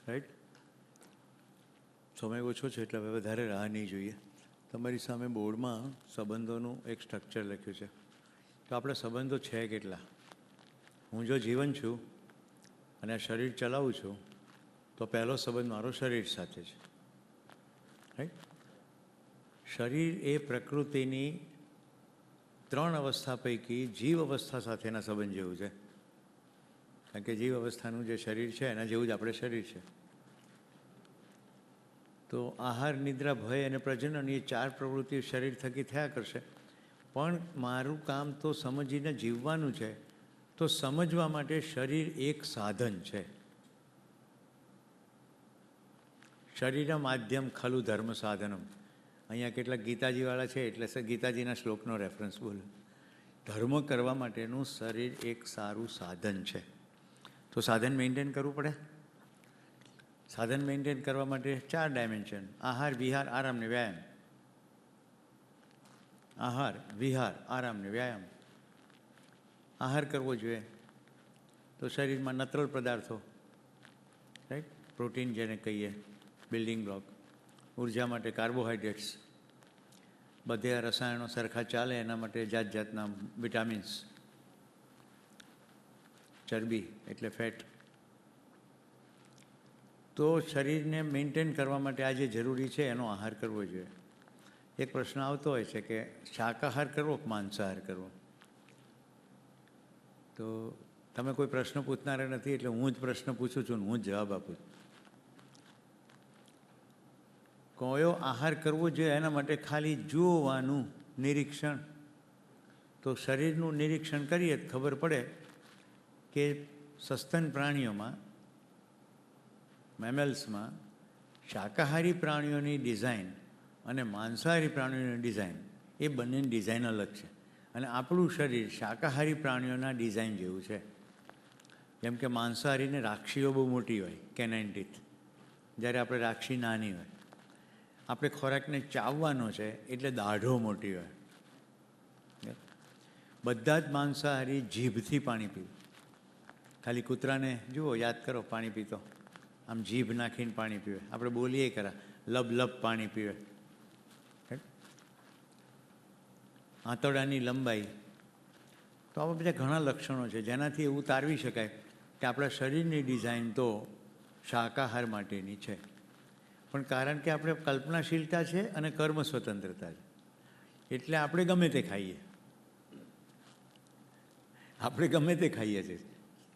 Right. સમય ઓછો છે એટલે હવે વધારે રાહ નહીં જોઈએ. તમારી સામે બોર્ડમાં સંબંધોનું એક સ્ટ્રક્ચર લખ્યું છે. તો આપણે સંબંધો છે કેટલા? હું જો જીવન છું અને શરીર ચલાવું છું તો પહેલો સંબંધ મારો શરીર સાથે છે. રાઈટ. શરીર એ પ્રકૃતિની 3 અવસ્થા પૈકી જીવ અવસ્થા સાથેના સંબંધ જેવું છે. કારણ કે જીવ અવસ્થાનું જે શરીર છે એના જેવું જ આપણે શરીર છે. તો આહાર, નિદ્રા, ભય અને પ્રજનન એ 4 પ્રવૃત્તિ શરીર થકી થયા કરશે. પણ મારું કામ તો સમજીને જીવવાનું છે. તો સમજવા માટે શરીર એક સાધન છે. શરીરમ માધ્યમ ખલુ ધર્મ સાધનમ. અહીંયા કેટલાક ગીતાજીવાળા છે એટલે ગીતાજીના શ્લોકનો રેફરન્સ બોલો. ધર્મ કરવા માટેનું શરીર એક સારું સાધન છે. તો સાધન મેન્ટેન કરવું પડે. સાધન મેન્ટેન કરવા માટે 4 ડાયમેન્શન: આહાર, વિહાર, આરામ ને વ્યાયામ. આહાર, વિહાર, આરામ ને વ્યાયામ. આહાર કરવો જોઈએ તો શરીરમાં નત્રલ પદાર્થો, રાઈટ, પ્રોટીન જેને કહીએ, બિલ્ડિંગ બ્લોક. ઉર્જા માટે કાર્બોહાઈડ્રેટ્સ. બધે રસાયણો સરખા ચાલે એના માટે જાત જાતના વિટામિન્સ. ચરબી એટલે ફેટ. તો શરીરને મેન્ટેન કરવા માટે આ જે જરૂરી છે એનો આહાર કરવો જોઈએ. એક પ્રશ્ન આવતો હોય છે કે શાકાહાર કરવો કે માંસાહાર કરવો? તો તમે કોઈ પ્રશ્ન પૂછનારા નથી એટલે હું જ પ્રશ્ન પૂછું છું ને હું જ જવાબ આપું છું. કયો આહાર કરવો જોઈએ એના માટે ખાલી જોવાનું નિરીક્ષણ. તો શરીરનું નિરીક્ષણ કરીએ તો ખબર પડે કે સસ્તન પ્રાણીઓમાં, મેમલ્સમાં, શાકાહારી પ્રાણીઓની ડિઝાઇન અને માંસાહારી પ્રાણીઓની ડિઝાઇન એ બંનેની ડિઝાઇન અલગ છે. અને આપણું શરીર શાકાહારી પ્રાણીઓના ડિઝાઇન જેવું છે. જેમ કે માંસાહારીને રાખશીઓ બહુ મોટી હોય, કેનાઇન ટીથ, જ્યારે આપણે રાખશી નાની હોય. આપણે ખોરાકને ચાવવાનો છે એટલે દાઢો મોટી હોય. બધા જ માંસાહારી જીભથી પાણી પીવે. ખાલી કૂતરાને જુઓ, યાદ કરો, પાણી પીતો આમ જીભ નાખીને પાણી પીવે. આપણે બોલીએ ખરા, લબ લબ પાણી પીવે. આંતરડાની લંબાઈ. તો આવા બધા ઘણા લક્ષણો છે જેનાથી એવું તારવી શકાય કે આપણા શરીરની ડિઝાઇન તો શાકાહાર માટેની છે. પણ કારણ કે આપણે કલ્પનાશીલતા છે અને કર્મ સ્વતંત્રતા છે એટલે આપણે ગમે તે ખાઈએ. આપણે ગમે તે ખાઈએ છીએ,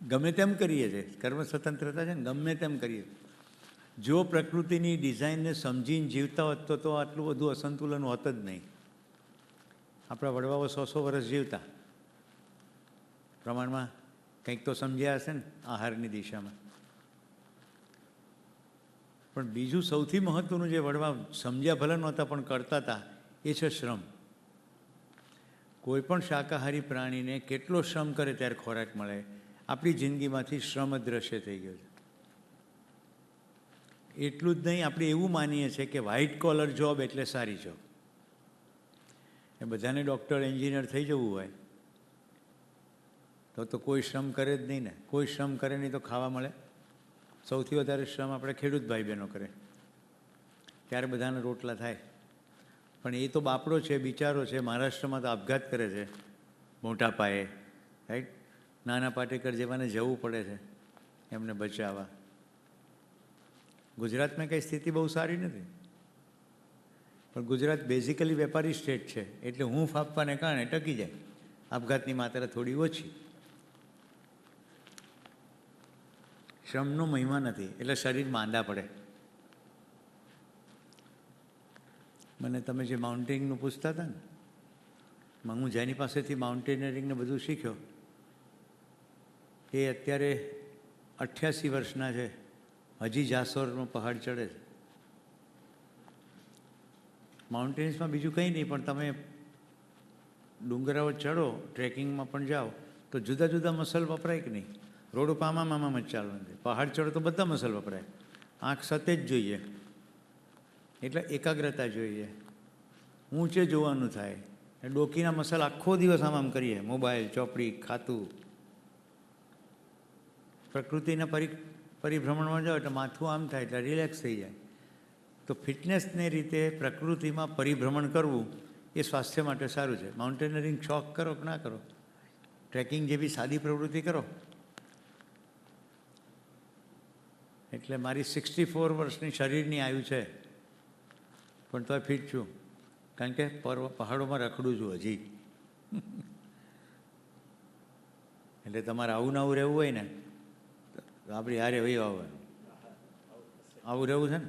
ગમે તેમ કરીએ છીએ. કર્મ સ્વતંત્રતા છે ને, ગમે તેમ કરીએ. જો પ્રકૃતિની ડિઝાઇનને સમજીને જીવતા હોત તો આટલું બધું અસંતુલન હોત જ નહીં. આપણા વડવાઓ 100 વર્ષ જીવતા. પ્રમાણમાં કંઈક તો સમજ્યા હશે ને આહારની દિશામાં. પણ બીજું સૌથી મહત્ત્વનું જે વડવા સમજ્યા ભલે નહોતા પણ કરતા હતા એ છે શ્રમ. કોઈ પણ શાકાહારી પ્રાણીને કેટલો શ્રમ કરે ત્યારે ખોરાક મળે. આપણી જિંદગીમાંથી શ્રમ દ્રશ્ય થઈ ગયો છે. એટલું જ નહીં, આપણે એવું માનીએ છીએ કે વ્હાઇટ કોલર જોબ એટલે સારી જોબ. એ બધાને ડૉક્ટર, એન્જિનિયર થઈ જવું હોય તો કોઈ શ્રમ કરે જ નહીં ને. કોઈ શ્રમ કરે નહીં તો ખાવા મળે. સૌથી વધારે શ્રમ આપણે ખેડૂત ભાઈ બહેનો કરે ત્યારે બધાને રોટલા થાય. પણ એ તો બાપડો છે, બિચારો છે. મહારાષ્ટ્રમાં તો આપઘાત કરે છે મોટા પાયે, રાઈટ. નાના પાટેકર જેવાને જવું પડે છે એમને બચાવવા. ગુજરાતમાં કંઈ સ્થિતિ બહુ સારી નથી. પણ ગુજરાત બેઝિકલી વેપારી સ્ટેટ છે એટલે હૂંફ આપવાને કારણે ટકી જાય. આપઘાતની માત્રા થોડી ઓછી. શ્રમનો મહિમા નથી એટલે શરીર માંદા પડે. મને તમે જે માઉન્ટેનિંગનું પૂછતા હતા ને, હું જેની પાસેથી માઉન્ટેનિયરિંગને બધું શીખ્યો એ અત્યારે 88 વર્ષના છે. હજી જાસોરનો પહાડ ચડે છે. માઉન્ટેન્સમાં બીજું કંઈ નહીં, પણ તમે ડુંગરાઓ ચડો, ટ્રેકિંગમાં પણ જાઓ તો જુદા જુદા મસલ વપરાય કે નહીં. રોડ ઉપર આમાં જ ચાલવાનું છે. પહાડ ચડો તો બધા મસલ વપરાય. આંખ સતેજ જોઈએ એટલે એકાગ્રતા જોઈએ. ઊંચે જોવાનું થાય. ડોકીના મસલ આખો દિવસ આમ કરીએ, મોબાઈલ, ચોપડી, ખાતું. પ્રકૃતિના પરિભ્રમણમાં જાઓ એટલે માથું આમ થાય એટલે રિલેક્સ થઈ જાય. તો ફિટનેસને રીતે પ્રકૃતિમાં પરિભ્રમણ કરવું એ સ્વાસ્થ્ય માટે સારું છે. માઉન્ટેનરિંગ શોખ કરો કે ના કરો, ટ્રેકિંગ જેવી સાદી પ્રવૃત્તિ કરો. એટલે મારી 64 વર્ષની શરીરની આયુ છે, પણ તોય ફિટ છું, કારણ કે પહાડોમાં રખડું છું હજી. એટલે તમારે આવું નવું રહેવું હોય ને તો આપણી હારે વહી આવવાનું. આવું રહેવું છે ને,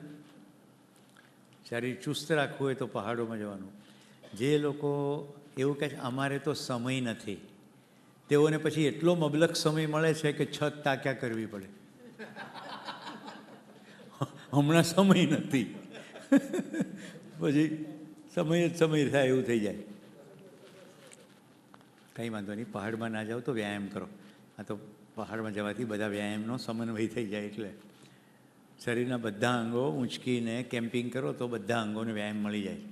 શરીર ચુસ્ત રાખવું હોય તો પહાડોમાં જવાનું. જે લોકો એવું કહે છે અમારે તો સમય નથી, તેઓને પછી એટલો મબલક સમય મળે છે કે છત તાક્યા કરવી પડે. હમણાં સમય નથી, પછી સમય જ સમય થાય એવું થઈ જાય. કંઈ વાંધો નહીં, પહાડમાં ના જાઓ તો વ્યાયામ કરો. આ તો પહાડમાં જવાથી બધા વ્યાયામનો સમન્વય થઈ જાય. એટલે શરીરના બધા અંગો ઊંચકીને કેમ્પિંગ કરો તો બધા અંગોને વ્યાયામ મળી જાય.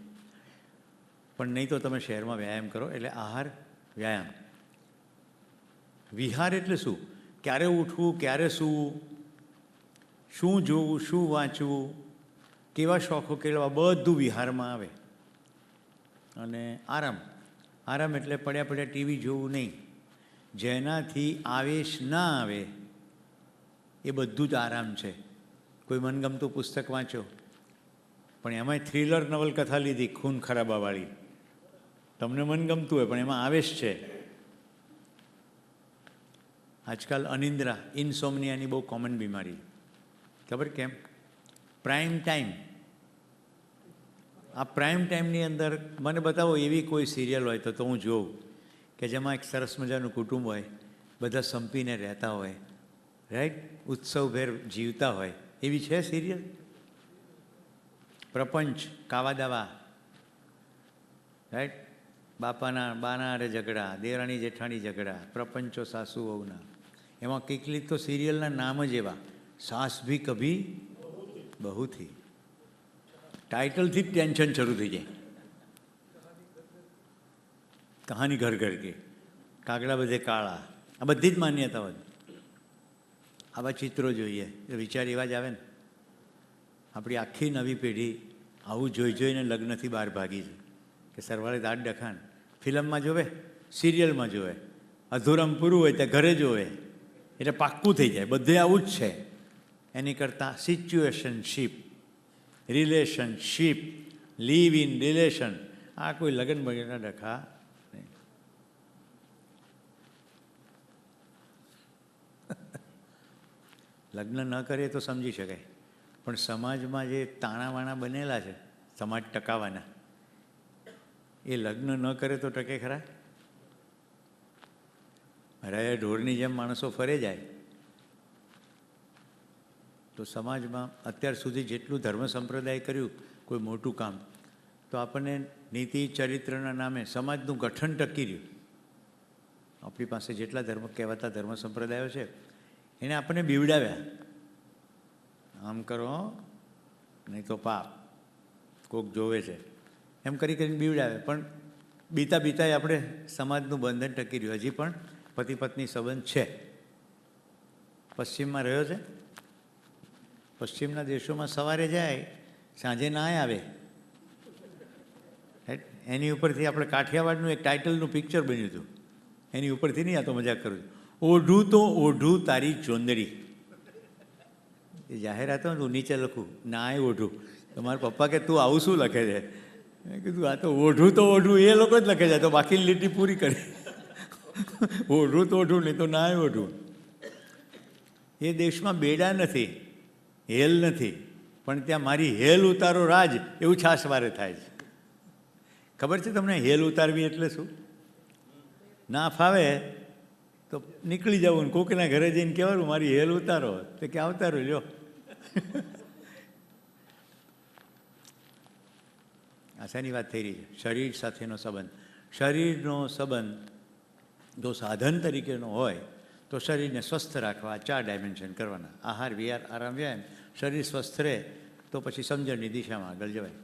પણ નહીં તો તમે શહેરમાં વ્યાયામ કરો. એટલે આહાર, વ્યાયામ. વિહાર એટલે શું? ક્યારે ઉઠવું, ક્યારે સૂવું, શું જોવું, શું વાંચવું, કેવા શોખો કેળવા, બધું વિહારમાં આવે. અને આરામ. આરામ એટલે પડ્યા પડ્યા ટીવી જોવું નહીં. જેનાથી આવેશ ના આવે એ બધું જ આરામ છે. કોઈ મનગમતું પુસ્તક વાંચો, પણ એમાંય થ્રિલર નવલકથા લીધી ખૂન ખરાબાવાળી, તમને મનગમતું હોય પણ એમાં આવેશ છે. આજકાલ અનિંદ્રા, ઇન્સોમનિયાની બહુ કોમન બીમારી. ખબર કેમ? Prime time. આ પ્રાઇમ ટાઈમની અંદર મને બતાવો એવી કોઈ સિરિયલ હોય તો હું જોઉં કે જેમાં એક સરસ મજાનું કુટુંબ હોય, બધા સંપીને રહેતા હોય, રાઈટ, ઉત્સવભેર જીવતા હોય. એવી છે સિરિયલ? પ્રપંચ, કાવા દાવા, રાઈટ, બાના અરે ઝઘડા, દેરાણી જેઠાણી ઝઘડા, પ્રપંચો સાસુ વહુના. એમાં કેટલીક તો સિરિયલના નામ જ એવા, સાસ ભી કભી બહુ થી. ટાઇટલથી જ ટેન્શન શરૂ થઈ જાય. કહાની ઘર ઘર કે, કાગડા બધે કાળા, આ બધી જ માન્યતાઓ. આવા ચિત્રો જોઈએ તો વિચાર એવા જ આવે ને. આપણી આખી નવી પેઢી આવું જોઈ જોઈને લગ્નથી બહાર ભાગી છે કે સરવાળે દાંત ડખાણ. ફિલ્મમાં જોવે, સિરિયલમાં જોવે, અધૂરામાં પૂરું હોય ત્યાં ઘરે જોવે, એટલે પાક્કું થઈ જાય બધે આવું જ છે. એની કરતાં સિચ્યુએશનશીપ, રિલેશનશીપ, લીવ ઇન રિલેશન, આ કોઈ લગ્ન બગેના ડખા નહીં. લગ્ન ન કરીએ તો સમજી શકાય, પણ સમાજમાં જે તાણાવાણા બનેલા છે સમાજ ટકાવવાના, એ લગ્ન ન કરે તો ટકે ખરા? હરાયા ઢોરની જેમ માણસો ફરે જાય તો સમાજમાં અત્યાર સુધી જેટલું ધર્મ સંપ્રદાય કર્યું કોઈ મોટું કામ, તો આપણને નીતિ ચરિત્રના નામે સમાજનું ગઠન ટકી રહ્યું. આપણી પાસે જેટલા ધર્મ કહેવાતા ધર્મ સંપ્રદાયો છે એને આપણને બીવડાવ્યા, આમ કરો નહીં તો પાપ, કોક જોવે છે, એમ કરી કરીને બીવડાવે. પણ બીતા બીતાએ આપણે સમાજનું બંધન ટકી રહ્યું. હજી પણ પતિ પત્ની સંબંધ છે. પશ્ચિમમાં રહ્યો છે, પશ્ચિમના દેશોમાં સવારે જાય સાંજે ના આવે. એની ઉપરથી આપણે કાઠિયાવાડનું એક ટાઇટલનું પિક્ચર બન્યું હતું, એની ઉપરથી નહીં, આ તો મજાક કરું છું. ઓઢું તો ઓઢું તારી ચોંદડી. એ જાહેરાત હોય ને હું નીચે લખું ના ઓઢું, તો મારા પપ્પા કે તું આવું શું લખે છે? મેં કીધું આ તો ઓઢું તો ઓઢું એ લોકો જ લખે છે, તો બાકીની લીટી પૂરી કરી. ઓઢું તો ઓઢું નહીં તો ના ઓઢું. એ દેશમાં બેડા નથી, હેલ નથી, પણ ત્યાં મારી હેલ ઉતારો રાજ એવું છાસવારે થાય છે. ખબર છે તમને હેલ ઉતારવી એટલે શું? ના ફાવે તો નીકળી જવું ને કોકના ઘરે જઈને કહેવાનું મારી હેલ ઉતારો, તો કે આવતારો લ્યો. આશાની વાત થઈ રહી છે. શરીર સાથેનો સંબંધ. શરીરનો સંબંધ જો સાધન તરીકેનો હોય તો શરીરને સ્વસ્થ રાખવા 4 ડાયમેન્શન કરવાના: આહાર, વિહાર, આરામ, વ્યાયામ. શરીર સ્વસ્થ રહે તો પછી સમજણની દિશામાં આગળ જવાય.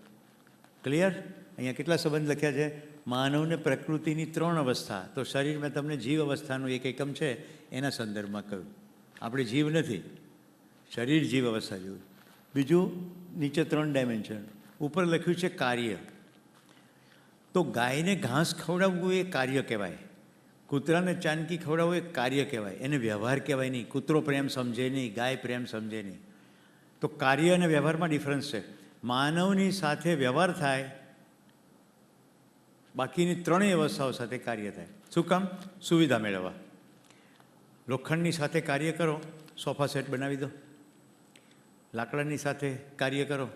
ક્લિયર? અહીંયા કેટલા સંબંધ લખ્યા છે? માનવને પ્રકૃતિની 3 અવસ્થા. તો શરીર મેં તમને જીવ અવસ્થાનું એક એકમ છે એના સંદર્ભમાં કહ્યું. આપણે જીવ નથી, શરીર જીવ અવસ્થા જેવું. બીજું નીચે 3 ડાયમેન્શન, ઉપર લખ્યું છે કાર્ય. તો ગાયને ઘાસ ખવડાવવું એ કાર્ય કહેવાય, કૂતરાને ચાનકી ખવડાવવું એ કાર્ય કહેવાય, એને વ્યવહાર કહેવાય નહીં. કૂતરો પ્રેમ સમજે નહીં, ગાય પ્રેમ સમજે નહીં. તો કાર્ય અને વ્યવહારમાં ડિફરન્સ છે. માનવની સાથે વ્યવહાર થાય, બાકીની 3 અવસ્થાઓ સાથે કાર્ય થાય. શું કામ? સુવિધા મેળવવા. લોખંડની સાથે કાર્ય કરો, સોફા સેટ બનાવી દો. લાકડાની સાથે કાર્ય કરો,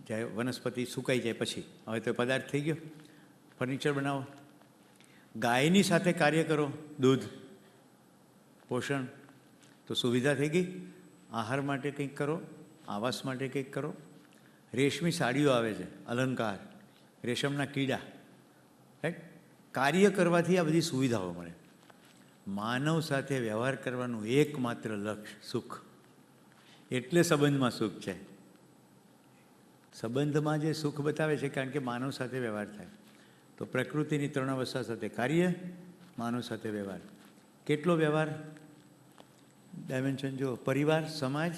જ્યારે વનસ્પતિ સુકાઈ જાય પછી, હવે તો પદાર્થ થઈ ગયો, ફર્નિચર બનાવો. ગાયની સાથે કાર્ય કરો, દૂધ, પોષણ, તો સુવિધા થઈ ગઈ. આહાર માટે કંઈક કરો, આવાસ માટે કંઈક કરો. રેશમી સાડીઓ આવે છે, અલંકાર, રેશમના કીડા, રાઈટ. કાર્ય કરવાથી આ બધી સુવિધાઓ મળે. માનવ સાથે વ્યવહાર કરવાનું એકમાત્ર લક્ષ્ય સુખ. એટલે સંબંધમાં સુખ છે. સંબંધમાં જે સુખ બતાવે છે કારણ કે માનવ સાથે વ્યવહાર થાય. તો પ્રકૃતિની 3 અવસ્થા સાથે કાર્ય, માનવ સાથે વ્યવહાર. કેટલો વ્યવહાર? ડાયમેન્શન જો, પરિવાર, સમાજ,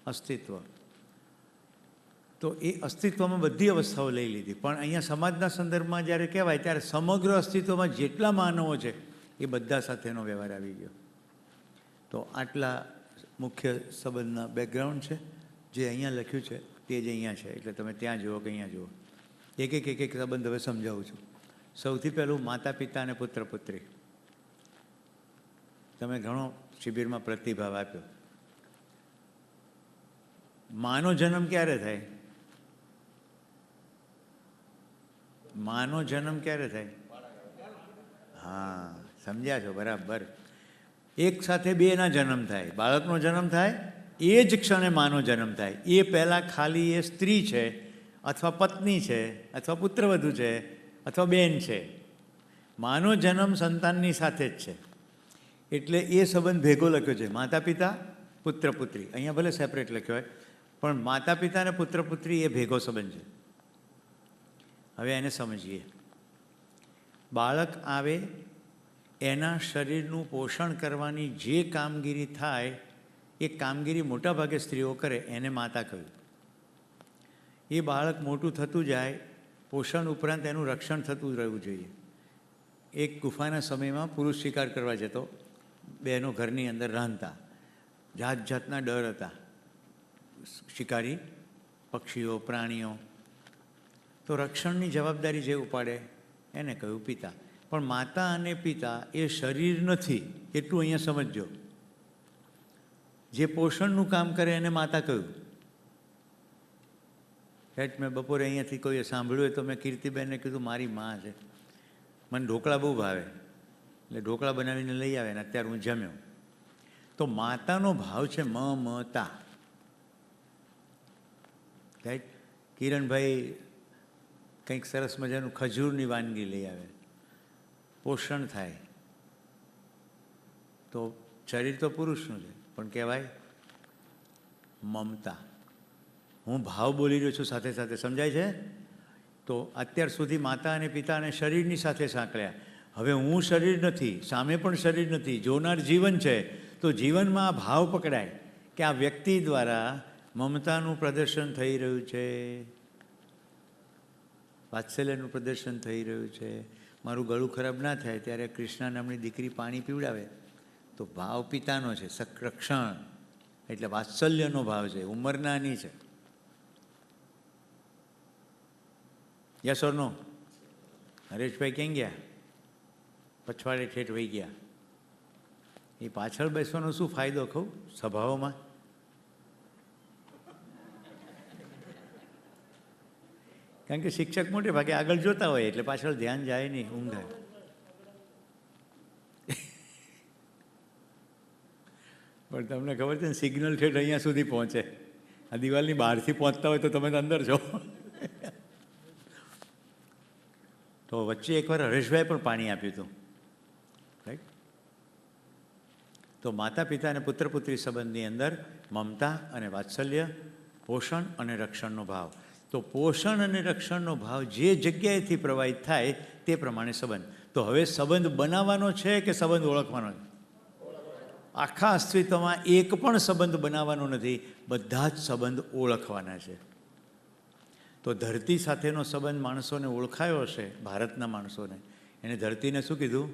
અસ્તિત્વ. તો એ અસ્તિત્વમાં બધી અવસ્થાઓ લઈ લીધી. પણ અહીંયા સમાજના સંદર્ભમાં જ્યારે કહેવાય ત્યારે સમગ્ર અસ્તિત્વમાં જેટલા માનવો છે એ બધા સાથેનો વ્યવહાર આવી ગયો. તો આટલા મુખ્ય સંબંધના બેકગ્રાઉન્ડ છે. જે અહીંયા લખ્યું છે તે જ અહીંયા છે, એટલે તમે ત્યાં જુઓ કે અહીંયા જુઓ. એક સંબંધ હવે સમજાવું છું. સૌથી પહેલું માતા પિતા અને પુત્ર પુત્રી. તમે ઘણો શિબિરમાં પ્રતિભાવ આપ્યો. માનો જન્મ ક્યારે થાય? માનો જન્મ ક્યારે થાય? હા, સમજ્યા છો? બરાબર. એક સાથે 2ના જન્મ થાય. બાળકનો જન્મ થાય એ જ ક્ષણે માનો જન્મ થાય. એ પહેલાં ખાલી એ સ્ત્રી છે અથવા પત્ની છે અથવા પુત્રવધુ છે અથવા બેન છે. માનો જન્મ સંતાનની સાથે જ છે. એટલે એ સંબંધ ભેગો લખ્યો છે, માતા પિતા પુત્ર પુત્રી. અહીંયા ભલે સેપરેટ લખ્યો હોય, પણ માતા પિતા અને પુત્ર પુત્રી એ ભેગો સંબંધ છે. હવે એને સમજીએ. બાળક આવે, એના શરીરનું પોષણ કરવાની જે કામગીરી થાય એ કામગીરી મોટાભાગે સ્ત્રીઓ કરે, એને માતા કહ્યું. એ બાળક મોટું થતું જાય, પોષણ ઉપરાંત એનું રક્ષણ થતું રહેવું જોઈએ. એક ગુફાના સમયમાં પુરુષ શિકાર કરવા જતો, બહેનો ઘરની અંદર રાંધતા, જાત જાતના ડર હતા, શિકારી પક્ષીઓ, પ્રાણીઓ. તો રક્ષણની જવાબદારી જે ઉપાડે એને કહ્યું પિતા. પણ માતા અને પિતા એ શરીર નથી, એટલું અહીંયા સમજજો. જે પોષણનું કામ કરે એને માતા કહ્યું. રાઈટ. મેં બપોરે અહીંયાથી કોઈએ સાંભળ્યું હોય તો મેં કીર્તિબેનને કીધું મારી મા છે, મને ઢોકળા બહુ ભાવે, એટલે ઢોકળા બનાવીને લઈ આવે ને અત્યારે હું જમ્યો. તો માતાનો ભાવ છે મમતા. રાઈટ. કિરણભાઈ કંઈક સરસ મજાનું ખજૂરની વાનગી લઈ આવે, પોષણ થાય. તો શરીર તો પુરુષનું છે, પણ કહેવાય મમતા. હું ભાવ બોલી રહ્યો છું સાથે સાથે, સમજાય છે? તો અત્યાર સુધી માતા અને પિતાને શરીરની સાથે સાંકળ્યા. હવે હું શરીર નથી, સામે પણ શરીર નથી, જોનાર જીવન છે. તો જીવનમાં આ ભાવ પકડાય કે આ વ્યક્તિ દ્વારા મમતાનું પ્રદર્શન થઈ રહ્યું છે, વાત્સલ્યનું પ્રદર્શન થઈ રહ્યું છે. મારું ગળું ખરાબ ના થાય ત્યારે કૃષ્ણા નામની દીકરી પાણી પીવડાવે તો ભાવ પિતાનો છે, રક્ષણ, એટલે વાત્સલ્યનો ભાવ છે. ઉંમર નાની છે. યસ ઓર નો? હરેશભાઈ ક્યાં ગયા? પછવાડે ઠેઠ વહી ગયા. એ પાછળ બેસવાનો શું ફાયદો કહું સભાઓમાં? કારણ કે શિક્ષક મોટે ભાગે આગળ જોતા હોય એટલે પાછળ ધ્યાન જાય નહીં, ઊંઘાય. પણ તમને ખબર છે ને, સિગ્નલ ઠેઠ અહીંયા સુધી પહોંચે. આ દિવાલની બહારથી પહોંચતા હોય તો તમે અંદર છો. તો વચ્ચે એકવાર હરેશભાઈ પણ પાણી આપ્યું હતું. રાઈટ. તો માતા પિતા અને પુત્ર પુત્રી સંબંધની અંદર મમતા અને વાત્સલ્ય, પોષણ અને રક્ષણનો ભાવ. તો પોષણ અને રક્ષણનો ભાવ જે જગ્યાએથી પ્રવાહિત થાય તે પ્રમાણે સંબંધ. તો હવે સંબંધ બનાવવાનો છે કે સંબંધ ઓળખવાનો છે? આખા અસ્તિત્વમાં એક પણ સંબંધ બનાવવાનો નથી, બધા જ સંબંધ ઓળખવાના છે. તો ધરતી સાથેનો સંબંધ માણસોને ઓળખાયો હશે, ભારતના માણસોને. એને ધરતીને શું કીધું?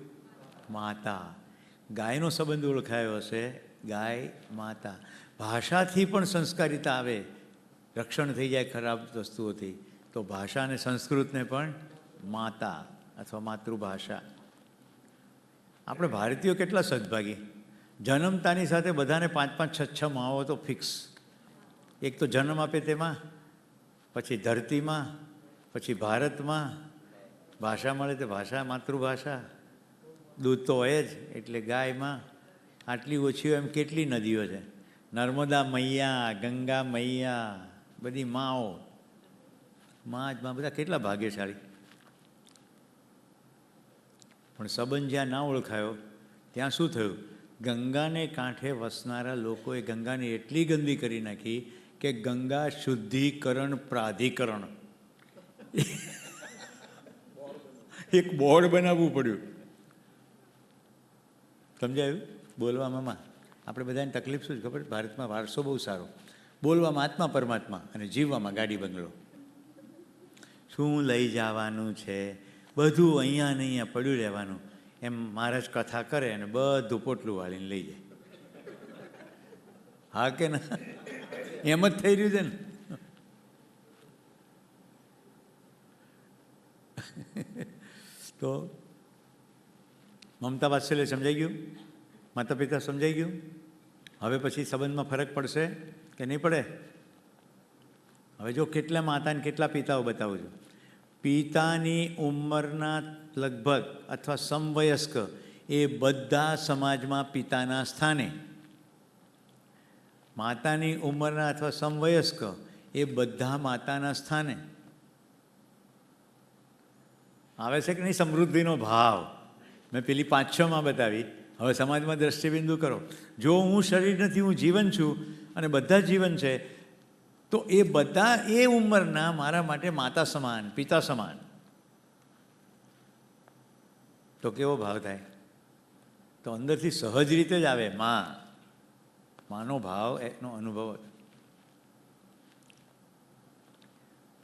માતા. ગાયનો સંબંધ ઓળખાયો હશે, ગાય માતા. ભાષાથી પણ સંસ્કારિતા આવે, રક્ષણ થઈ જાય ખરાબ વસ્તુઓથી. તો ભાષા અને સંસ્કૃતને પણ માતા અથવા માતૃભાષા. આપણે ભારતીયો કેટલા સદભાગી. જન્મતાની સાથે બધાને 5-5, 6-6 માઓ તો ફિક્સ. એક તો જન્મ આપે તેમાં, પછી ધરતીમાં, પછી ભારતમાં. ભાષા મળે તો ભાષા, માતૃભાષા. દૂધ તો હોય જ, એટલે ગાયમાં. આટલી ઓછી હોય એમ કેટલી નદીઓ છે. નર્મદા મૈયા, ગંગા મૈયા, બધી માઓ. માં જ માં, બધા કેટલા ભાગ્યશાળી. પણ સંબંધ જ્યાં ના ઓળખાયો ત્યાં શું થયું? ગંગાને કાંઠે વસનારા લોકોએ ગંગાને એટલી ગંદી કરી નાખી કે ગંગા શુદ્ધિકરણ પ્રાધિકરણ એક બોર્ડ બનાવવું પડ્યું. સમજાયું? બોલવામાં આપણે બધાની તકલીફ શું છે ખબર? ભારતમાં વારસો બહુ સારો. બોલવામાં આત્મા પરમાત્મા અને જીવવામાં ગાડી બંગલો. શું લઈ જવાનું છે બધું અહીંયા ને અહીંયા પડ્યું રહેવાનું. એમ મહારાજ કથા કરે અને બધું પોટલું વાળીને લઈ જાય. હા કે ના? એમ જ થઈ રહ્યું છે ને. તો મમતા વાત્સલ્ય સમજાઈ ગયું? માતા પિતા સમજાઈ ગયું? હવે પછી સંબંધમાં ફરક પડશે કે નહીં પડે? હવે જો કેટલા માતા અને કેટલા પિતાઓ બતાવું છું. પિતાની ઉંમરના લગભગ અથવા સમવયસ્ક એ બધા સમાજમાં પિતાના સ્થાને. માતાની ઉંમરના અથવા સમવયસ્ક એ બધા માતાના સ્થાને. આવે છે કે નહીં સમૃદ્ધિનો ભાવ? મેં પેલી 5-6 બતાવી. હવે સમાજમાં દ્રષ્ટિબિંદુ કરો. જો હું શરીર નથી, હું જીવન છું અને બધા જીવન છે, તો એ બધા એ ઉંમરના મારા માટે માતા સમાન, પિતા સમાન. તો કેવો ભાવ થાય? તો અંદરથી સહજ રીતે જ આવે માનો ભાવ, એનો અનુભવ.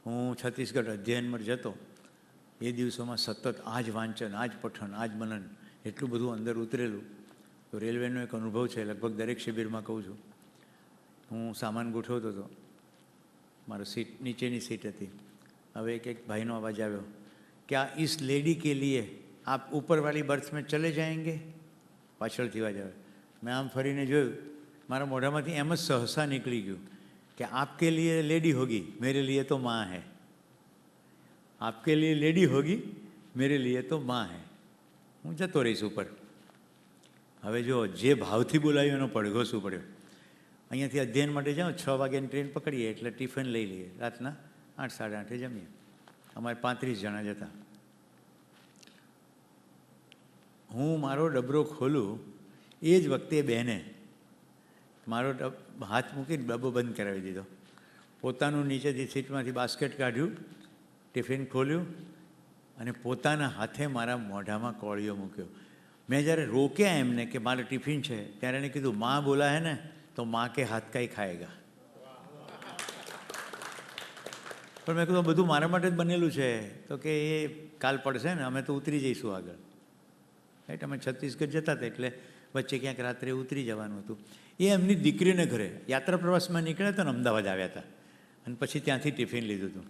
હું છત્તીસગઢ અધ્યયનમાં જતો એ દિવસોમાં સતત આ જ વાંચન, આ જ પઠન, આ જ મનન, એટલું બધું અંદર ઉતરેલું. તો રેલવેનો એક અનુભવ છે, લગભગ દરેક શિબિરમાં કહું છું. હું સામાન ગોઠવતો હતો, મારો સીટ નીચેની સીટ હતી. હવે એક ભાઈનો અવાજ આવ્યો, क्या इस लेडी के लिए आप ऊपर वाली बर्थ में चले जाएंगे? પાછળથી અવાજ આવે. મેં આમ ફરીને જોયું, મારા મોઢામાંથી એમ જ સહસા નીકળી ગયું કે आपके लिए लेडी होगी, मेरे लिए तो माँ है. आपके लिए लेडी होगी, मेरे लिए तो माँ है. હું જતો રહીશ ઉપર. હવે જો જે ભાવથી બોલાવ્યું એનો પડઘો શું પડ્યો. અહીંયાથી અધ્યયન માટે જાઓ, 6 વાગ્યાની ટ્રેન પકડીએ એટલે ટિફિન લઈ લઈએ, રાતના 8, 8:30 જમીએ. અમારે 35 જણા જ હતા. હું મારો ડબરો ખોલું એ જ વખતે બેને મારો હાથ મૂકીને ડબ્બો બંધ કરાવી દીધો. પોતાનું નીચેથી સીટમાંથી બાસ્કેટ કાઢ્યું, ટિફિન ખોલ્યું અને પોતાના હાથે મારા મોઢામાં કોળિયો મૂક્યો. મેં જ્યારે રોક્યા એમને કે મારે ટિફિન છે, ત્યારે એને કીધું, માં બોલા હે ને તો માં કે હાથ કાંઈ ખાએગા. પણ મેં કીધું બધું મારા માટે જ બનેલું છે. તો કે એ કાલ પડશે ને, અમે તો ઉતરી જઈશું આગળ. રાઈટ, અમે છત્તીસગઢ જતા હતા એટલે વચ્ચે ક્યાંક રાત્રે ઉતરી જવાનું હતું. એ એમની દીકરીને ઘરે યાત્રા પ્રવાસમાં નીકળ્યા હતા ને, અમદાવાદ આવ્યા હતા અને પછી ત્યાંથી ટિફિન લીધું હતું.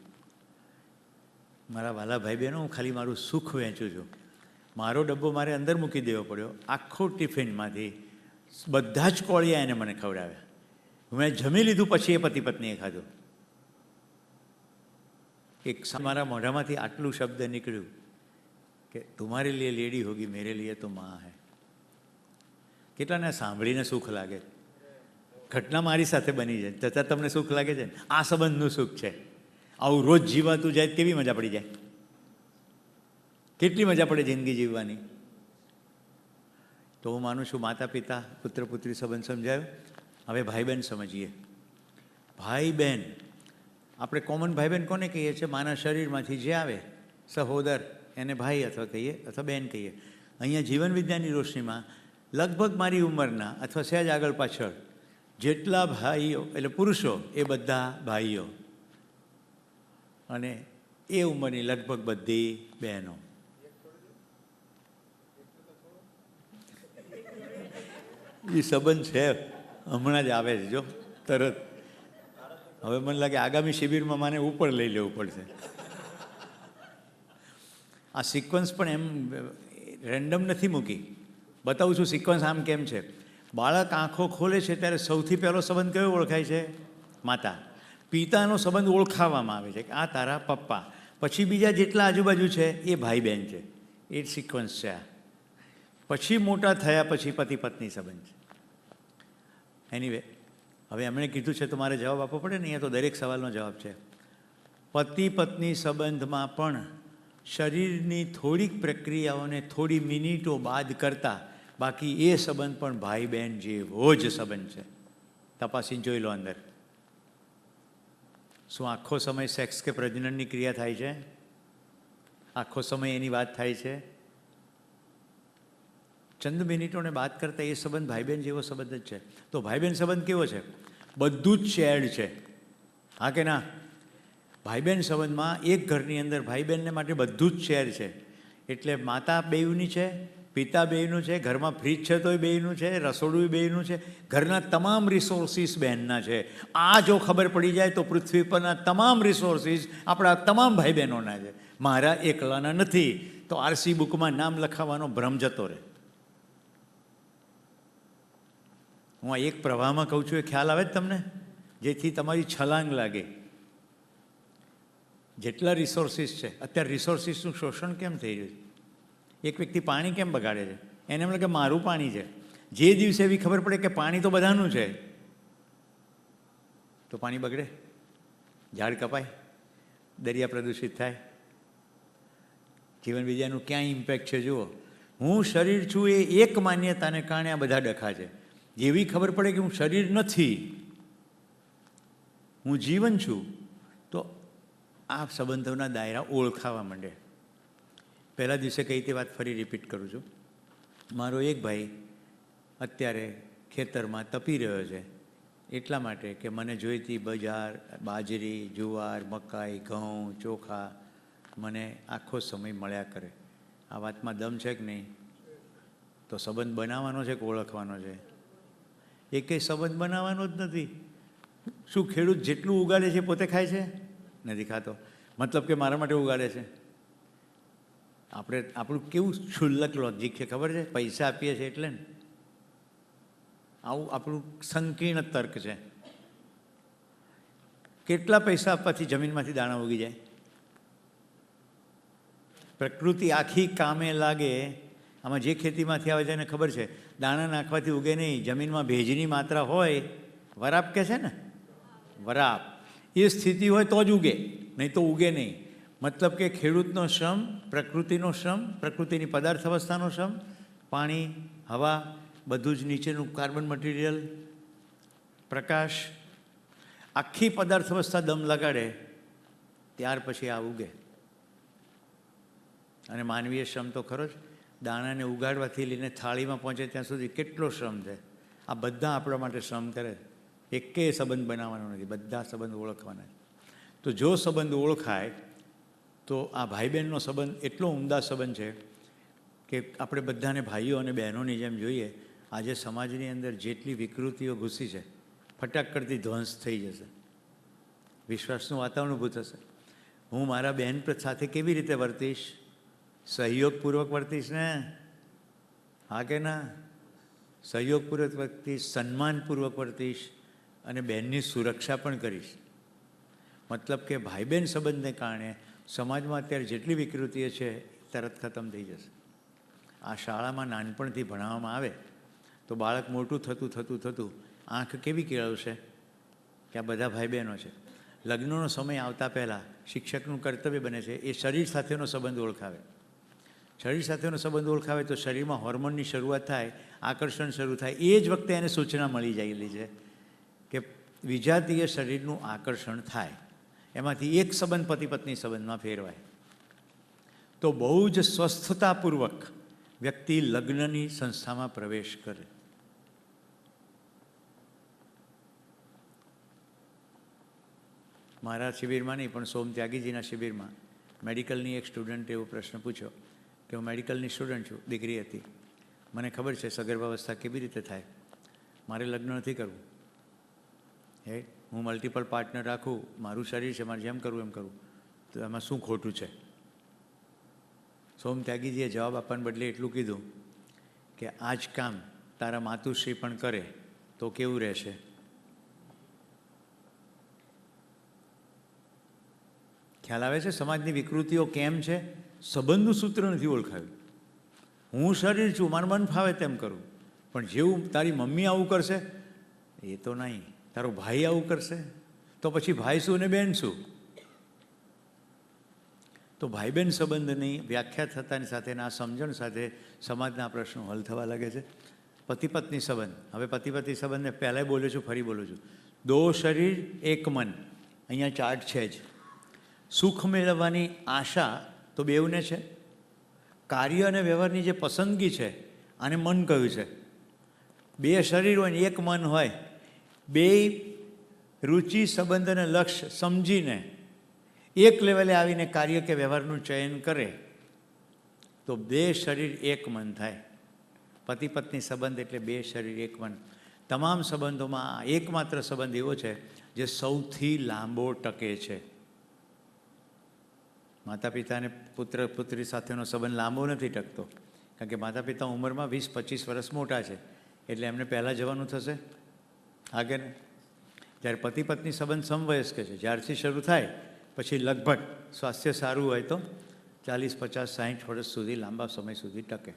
મારા વાલા ભાઈ બહેનો, હું ખાલી મારું સુખ વહેંચું છું. મારો ડબ્બો મારે અંદર મૂકી દેવો પડ્યો. આખો ટિફિનમાંથી બધા જ કોળિયા એને મને ખવડાવ્યા. મેં જમી લીધું પછી એ પતિ પત્નીએ ખાધું. એક મારા મોઢામાંથી આટલું શબ્દ નીકળ્યું કે તુમ્હારે લીએ લેડી હોગી, મેરે લીએ તો માં હૈ. કેટલાને સાંભળીને સુખ લાગે. ઘટના મારી સાથે બની જાય છતાં તમને સુખ લાગે છે. આ સંબંધનું સુખ છે. આવું રોજ જીવાતું જાય કેવી મજા પડી જાય. કેટલી મજા પડે જિંદગી જીવવાની. તો હું માનું છું માતા પિતા પુત્ર પુત્રી સંબંધ સમજાયો. હવે ભાઈ બહેન સમજીએ. ભાઈ બહેન, આપણે કોમન ભાઈ બહેન કોને કહીએ છીએ? માના શરીરમાંથી જે આવે સહોદર એને ભાઈ અથવા કહીએ અથવા બહેન કહીએ. અહીંયા જીવન વિજ્ઞાનની રોશનીમાં લગભગ મારી ઉંમરના અથવા સહેજ આગળ પાછળ જેટલા ભાઈઓ એટલે પુરુષો એ બધા ભાઈઓ, અને એ ઉંમરની લગભગ બધી બહેનો. એ સંબંધ છે, હમણાં જ આવે છે જો તરત. હવે મને લાગે આગામી શિબિરમાં મને ઉપર લઈ લેવું પડશે. આ સિક્વન્સ પણ એમ રેન્ડમ નથી મૂકી, બતાવું છું સિક્વન્સ આમ કેમ છે. બાળક આંખો ખોલે છે ત્યારે સૌથી પહેલો સંબંધ કયો ઓળખાય છે? માતા પિતાનો સંબંધ ઓળખાવવામાં આવે છે કે આ તારા પપ્પા. પછી બીજા જેટલા આજુબાજુ છે એ ભાઈ બહેન છે. એ સિક્વન્સ છે આ. પછી મોટા થયા પછી પતિ પત્ની સંબંધ છે. એનીવે, હવે એમણે કીધું છે તો મારે જવાબ આપવો પડે ને, અહીંયા તો દરેક સવાલનો જવાબ છે. પતિ પત્ની સંબંધમાં પણ શરીરની થોડીક પ્રક્રિયાઓને થોડી મિનિટો બાદ કરતાં બાકી એ સંબંધ પણ ભાઈ બહેન જેવો જ સંબંધ છે. તપાસીને જોઈ લો અંદર. શું આખો સમય સેક્સ કે પ્રજનનની ક્રિયા થાય છે? આખો સમય એની વાત થાય છે? ચંદ મિનિટોને બાદ કરતાં એ સંબંધ ભાઈ બહેન જેવો સંબંધ જ છે. તો ભાઈ બહેન સંબંધ કેવો છે? બધું જ શેર્ડ છે, હા કે ના? ભાઈ બહેન સંબંધમાં એક ઘરની અંદર ભાઈ બહેનને માટે બધું જ શેર છે. એટલે માતા બેયની છે, પિતા બેયનું છે, ઘરમાં ફ્રીજ છે તોય બેયનું છે, રસોડું બેયનું છે, ઘરના તમામ રિસોર્સિસ બહેનના છે. આ જો ખબર પડી જાય તો પૃથ્વી પરના તમામ રિસોર્સિસ આપણા તમામ ભાઈ બહેનોના છે, મારા એકલાના નથી. તો આરસી બુકમાં નામ લખાવવાનો ભ્રમ જતો રહે. હું આ એક પ્રવાહમાં કહું છું, એ ખ્યાલ આવે જ તમને, જેથી તમારી છલાંગ લાગે. જેટલા રિસોર્સિસ છે, અત્યારે રિસોર્સિસનું શોષણ કેમ થઈ રહ્યું છે? એક વ્યક્તિ પાણી કેમ બગાડે છે? એને એમ લાગે મારું પાણી છે. જે દિવસે એવી ખબર પડે કે પાણી તો બધાનું છે, તો પાણી બગડે, ઝાડ કપાય, દરિયા પ્રદૂષિત થાય, જીવન બીજાનું ક્યાં ઇમ્પેક્ટ છે જુઓ. હું શરીર છું એ એક માન્યતાને કારણે આ બધા ડખા છે. જેવી ખબર પડે કે હું શરીર નથી, હું જીવન છું, તો આ સંબંધોના દાયરા ઓળખાવા માંડે. પહેલા દિવસે કહી તે વાત ફરી રિપીટ કરું છું. મારો એક ભાઈ અત્યારે ખેતરમાં તપી રહ્યો છે એટલા માટે કે મને જોઈતી બજાર બાજરી, જુવાર, મકાઈ, ઘઉં, ચોખા મને આખો સમય મળ્યા કરે. આ વાતમાં દમ છે કે નહીં? તો સંબંધ બનાવવાનો છે કે ઓળખવાનો છે? એ કંઈ સંબંધ બનાવવાનો જ નથી. શું ખેડૂત જેટલું ઉગાડે છે પોતે ખાય છે? નથી ખાતો. મતલબ કે મારા માટે ઉગાડે છે. આપણું કેવું ક્ષુલ્લક લોજિક છે ખબર છે? પૈસા આપીએ છીએ એટલે ને. આવું આપણું સંકીર્ણ તર્ક છે. કેટલા પૈસા આપવાથી જમીનમાંથી દાણા ઉગી જાય? પ્રકૃતિ આખી કામે લાગે. આમાં જે ખેતીમાંથી આવે છે એને ખબર છે દાણા નાખવાથી ઉગે નહીં. જમીનમાં ભેજની માત્રા હોય, વરાપ કહે છે ને, વરાપ, એ સ્થિતિ હોય તો જ ઉગે, નહીં તો ઉગે નહીં. મતલબ કે ખેડૂતનો શ્રમ, પ્રકૃતિનો શ્રમ, પ્રકૃતિની પદાર્થ અવસ્થાનો શ્રમ, પાણી, હવા, બધું જ નીચેનું કાર્બન મટીરિયલ, પ્રકાશ, આખી પદાર્થ અવસ્થા દમ લગાડે ત્યાર પછી આ ઉગે. અને માનવીય શ્રમ તો ખરો જ. દાણાને ઉગાડવાથી લઈને થાળીમાં પહોંચે ત્યાં સુધી કેટલો શ્રમ છે. આ બધા આપણા માટે શ્રમ કરે. એકેય સંબંધ બનાવવાનો નથી, બધા સંબંધ ઓળખવાના. તો જો સંબંધ ઓળખાય તો આ ભાઈ બહેનનો સંબંધ એટલો ઉમદા સંબંધ છે કે આપણે બધાને ભાઈઓ અને બહેનોની જેમ જોઈએ. આજે સમાજની અંદર જેટલી વિકૃતિઓ ઘૂસી છે, ફટાક કરતી ધ્વંસ થઈ જશે. વિશ્વાસનું વાતાવરણ ઊભું થશે. હું મારા બહેન સાથે કેવી રીતે વર્તીશ? સહયોગપૂર્વક વર્તીશ ને, હા કે ના? સહયોગપૂર્વક વર્તીશ, સન્માનપૂર્વક વર્તીશ અને બહેનની સુરક્ષા પણ કરીશ. મતલબ કે ભાઈ બહેન સંબંધને કારણે સમાજમાં અત્યારે જેટલી વિકૃતિઓ છે તરત ખતમ થઈ જશે. આ શાળામાં નાનપણથી ભણાવવામાં આવે તો બાળક મોટું થતું થતું થતું આંખ કેવી કેળવશે કે આ બધા ભાઈ બહેનો છે. લગ્નનો સમય આવતા પહેલાં શિક્ષકનું કર્તવ્ય બને છે એ શરીર સાથેનો સંબંધ ઓળખાવે. શરીર સાથેનો સંબંધ ઓળખાવે તો શરીરમાં હોર્મોનની શરૂઆત થાય, આકર્ષણ શરૂ થાય. એ જ વખતે એને સૂચના મળી જાયેલી છે કે વિજાતીય શરીરનું આકર્ષણ થાય. એમાંથી એક સંબંધ પતિ પત્ની સંબંધમાં ફેરવાય તો બહુ જ સ્વસ્થતાપૂર્વક વ્યક્તિ લગ્નની સંસ્થામાં પ્રવેશ કરે. મારા શિબિરમાં નહીં પણ સોમ ત્યાગીજીના શિબિરમાં મેડિકલની એક સ્ટુડન્ટે એવો પ્રશ્ન પૂછ્યો કે હું મેડિકલની સ્ટુડન્ટ છું, દીકરી હતી, મને ખબર છે સગર્ભાવસ્થા કેવી રીતે થાય, મારે લગ્ન નથી કરવું, હું મલ્ટિપલ પાર્ટનર રાખું, મારું શરીર છે, મારે જેમ કરવું એમ કરવું, તો એમાં શું ખોટું છે? સોમ ત્યાગીજીએ જવાબ આપવાને બદલે એટલું કીધું કે આ જ કામ તારા માતુશ્રી પણ કરે તો કેવું રહેશે? ખ્યાલ આવે છે સમાજની વિકૃતિઓ કેમ છે? સંબંધનું સૂત્ર નથી ઓળખાયું. હું શરીર છું, મારું મન ફાવે તેમ કરું, પણ જેવું તારી મમ્મી આવું કરશે એ તો નહીં, તારો ભાઈ આવું કરશે તો પછી ભાઈ શું ને બેન શું? તો ભાઈ બહેન સંબંધની વ્યાખ્યા થતાની સાથેના આ સમજણ સાથે સમાજના પ્રશ્નો હલ થવા લાગે છે. પતિ પત્ની સંબંધ, હવે પતિ પત્ની સંબંધને પહેલાં બોલું છું, ફરી બોલું છું. 2 શરીર 1 મન, અહીંયા ચાર્ટ છે જ. સુખ મેળવવાની આશા તો બેઉને છે, કાર્ય અને વ્યવહારની જે પસંદગી છે આને મન કહ્યું છે. 2 શરીર હોય ને 1 મન હોય, 2 રુચિ સંબંધ અને લક્ષ્ય સમજીને એક લેવલે આવીને કાર્ય કે વ્યવહારનું ચયન કરે તો 2 શરીર 1 મન થાય. પતિ પત્ની સંબંધ એટલે 2 શરીર 1 મન. તમામ સંબંધોમાં એકમાત્ર સંબંધ એવો છે જે સૌથી લાંબો ટકે છે. માતા પિતા અને પુત્ર પુત્રી સાથેનો સંબંધ લાંબો નથી ટકતો, કારણ કે માતા પિતા ઉંમરમાં 20-25 વર્ષ મોટા છે, એટલે એમને પહેલાં જવાનું થશે આગળ. જ્યારે પતિ પત્ની સંબંધ સમવયસ્ક છે, જ્યારથી શરૂ થાય પછી લગભગ સ્વાસ્થ્ય સારું હોય તો 40, 50, 60 વર્ષ સુધી લાંબા સમય સુધી ટકે.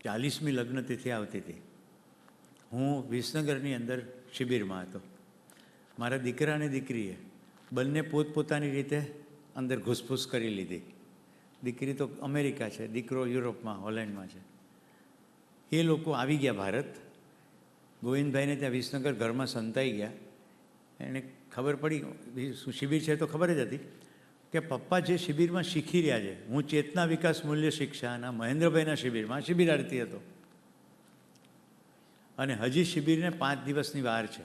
40મી લગ્ન તિથિ આવતી હતી. હું વિસનગરની અંદર શિબિરમાં હતો. મારા દીકરા અને દીકરીએ બંને પોતપોતાની રીતે અંદર ઘૂસપૂસ કરી લીધી. દીકરી તો અમેરિકા છે, દીકરો યુરોપમાં હોલેન્ડમાં છે. એ લોકો આવી ગયા ભારત. ગોવિંદભાઈને ત્યાં વિસનગર ઘરમાં સંતાઈ ગયા. એને ખબર પડી શું શિબિર છે તો ખબર જ હતી કે પપ્પા જે શિબિરમાં શીખી રહ્યા છે, હું ચેતના વિકાસ મૂલ્ય શિક્ષાના મહેન્દ્રભાઈના શિબિરમાં શિબિરાર્થી હતો અને હજી શિબિરને 5 દિવસની વાર છે.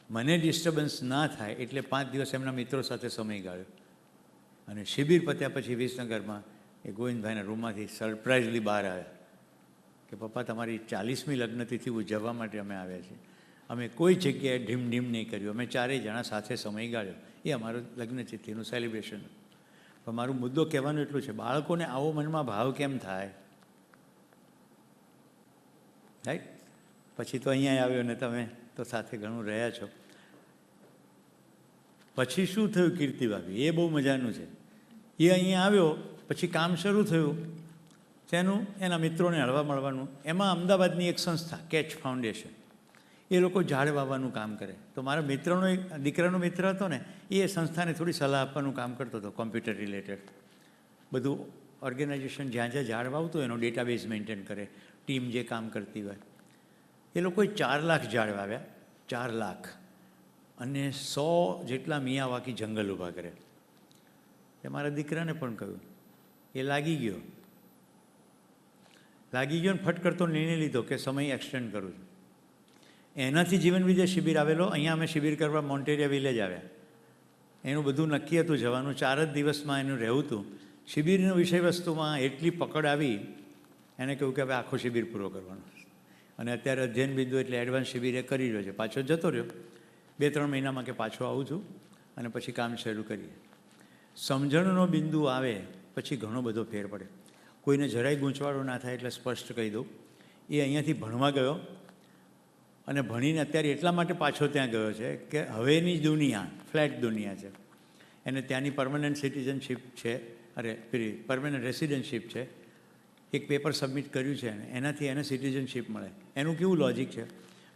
મને ડિસ્ટર્બન્સ ના થાય એટલે 5 દિવસ એમના મિત્રો સાથે સમય ગાળ્યો અને શિબિર પત્યા પછી વિસનગરમાં એ ગોવિંદભાઈના રૂમમાંથી સરપ્રાઇઝલી બહાર આવ્યા કે પપ્પા તમારી 40મી લગ્નતિથિ ઉજવવા માટે અમે આવ્યા છીએ. અમે કોઈ જગ્યાએ ઢીમ નહીં કર્યું, અમે 4 જણા સાથે સમય ગાળ્યો. એ અમારું લગ્નતિથિનું સેલિબ્રેશન. પણ મારો મુદ્દો કહેવાનું એટલું છે, બાળકોને આવો મનમાં ભાવ કેમ થાય? રાઈટ. પછી તો અહીંયા આવ્યો ને તમે તો સાથે ઘણું રહ્યા છો. પછી શું થયું કીર્તિ ભાભી? એ બહુ મજાનું છે. એ અહીંયા આવ્યો પછી કામ શરૂ થયું તેનું એના મિત્રોને હળવા મળવાનું. એમાં અમદાવાદની એક સંસ્થા કેચ ફાઉન્ડેશન, એ લોકો ઝાડ વાવવાનું કામ કરે. તો મારા મિત્રનો એક દીકરાનો મિત્ર હતો ને, એ સંસ્થાને થોડી સલાહ આપવાનું કામ કરતો હતો, કોમ્પ્યુટર રિલેટેડ બધું. ઓર્ગેનાઇઝેશન જ્યાં જ્યાં ઝાડ વાવતું એનો ડેટાબેઝ મેન્ટેન કરે, ટીમ જે કામ કરતી હોય. એ લોકોએ 4 લાખ ઝાડ વાવ્યા, 4 લાખ, અને 100 જેટલા મિયાવાકી જંગલ ઊભા કર્યા. એ મારા દીકરાને પણ કહ્યું. એ લાગી ગયો ને ફટ કરતો નિર્ણય લીધો કે સમય એક્સટેન્ડ કરું છું. એનાથી જીવન વિજય શિબિર આવેલો. અહીંયા અમે શિબિર કરવા મોન્ટેરિયા વિલેજ આવ્યા. એનું બધું નક્કી હતું જવાનું. 4 જ દિવસમાં એનું રહેવું હતું. શિબિરની વિષય વસ્તુમાં એટલી પકડ આવી, એને કહ્યું કે હવે આખો શિબિર પૂરો કરવાનો. અને અત્યારે અધ્યયન બિંદુ એટલે એડવાન્સ શિબિર એ કરી રહ્યો છે. પાછો જતો રહ્યો 2-3 મહિનામાં કે પાછો આવું છું અને પછી કામ શરૂ કરીએ. સમજણનો બિંદુ આવે પછી ઘણો બધો ફેર પડે. કોઈને જરાય ગૂંચવાડો ના થાય એટલે સ્પષ્ટ કહી દઉં. એ અહીંયાથી ભણવા ગયો અને ભણીને અત્યારે એટલા માટે પાછો ત્યાં ગયો છે કે હવેની દુનિયા ફ્લેટ દુનિયા છે. એને ત્યાંની પરમનન્ટ સિટીઝનશીપ છે, પરમનન્ટ રેસિડન્ટશીપ છે. એક પેપર સબમિટ કર્યું છે એનાથી એને સિટીઝનશીપ મળે. એનું કેવું લોજિક છે?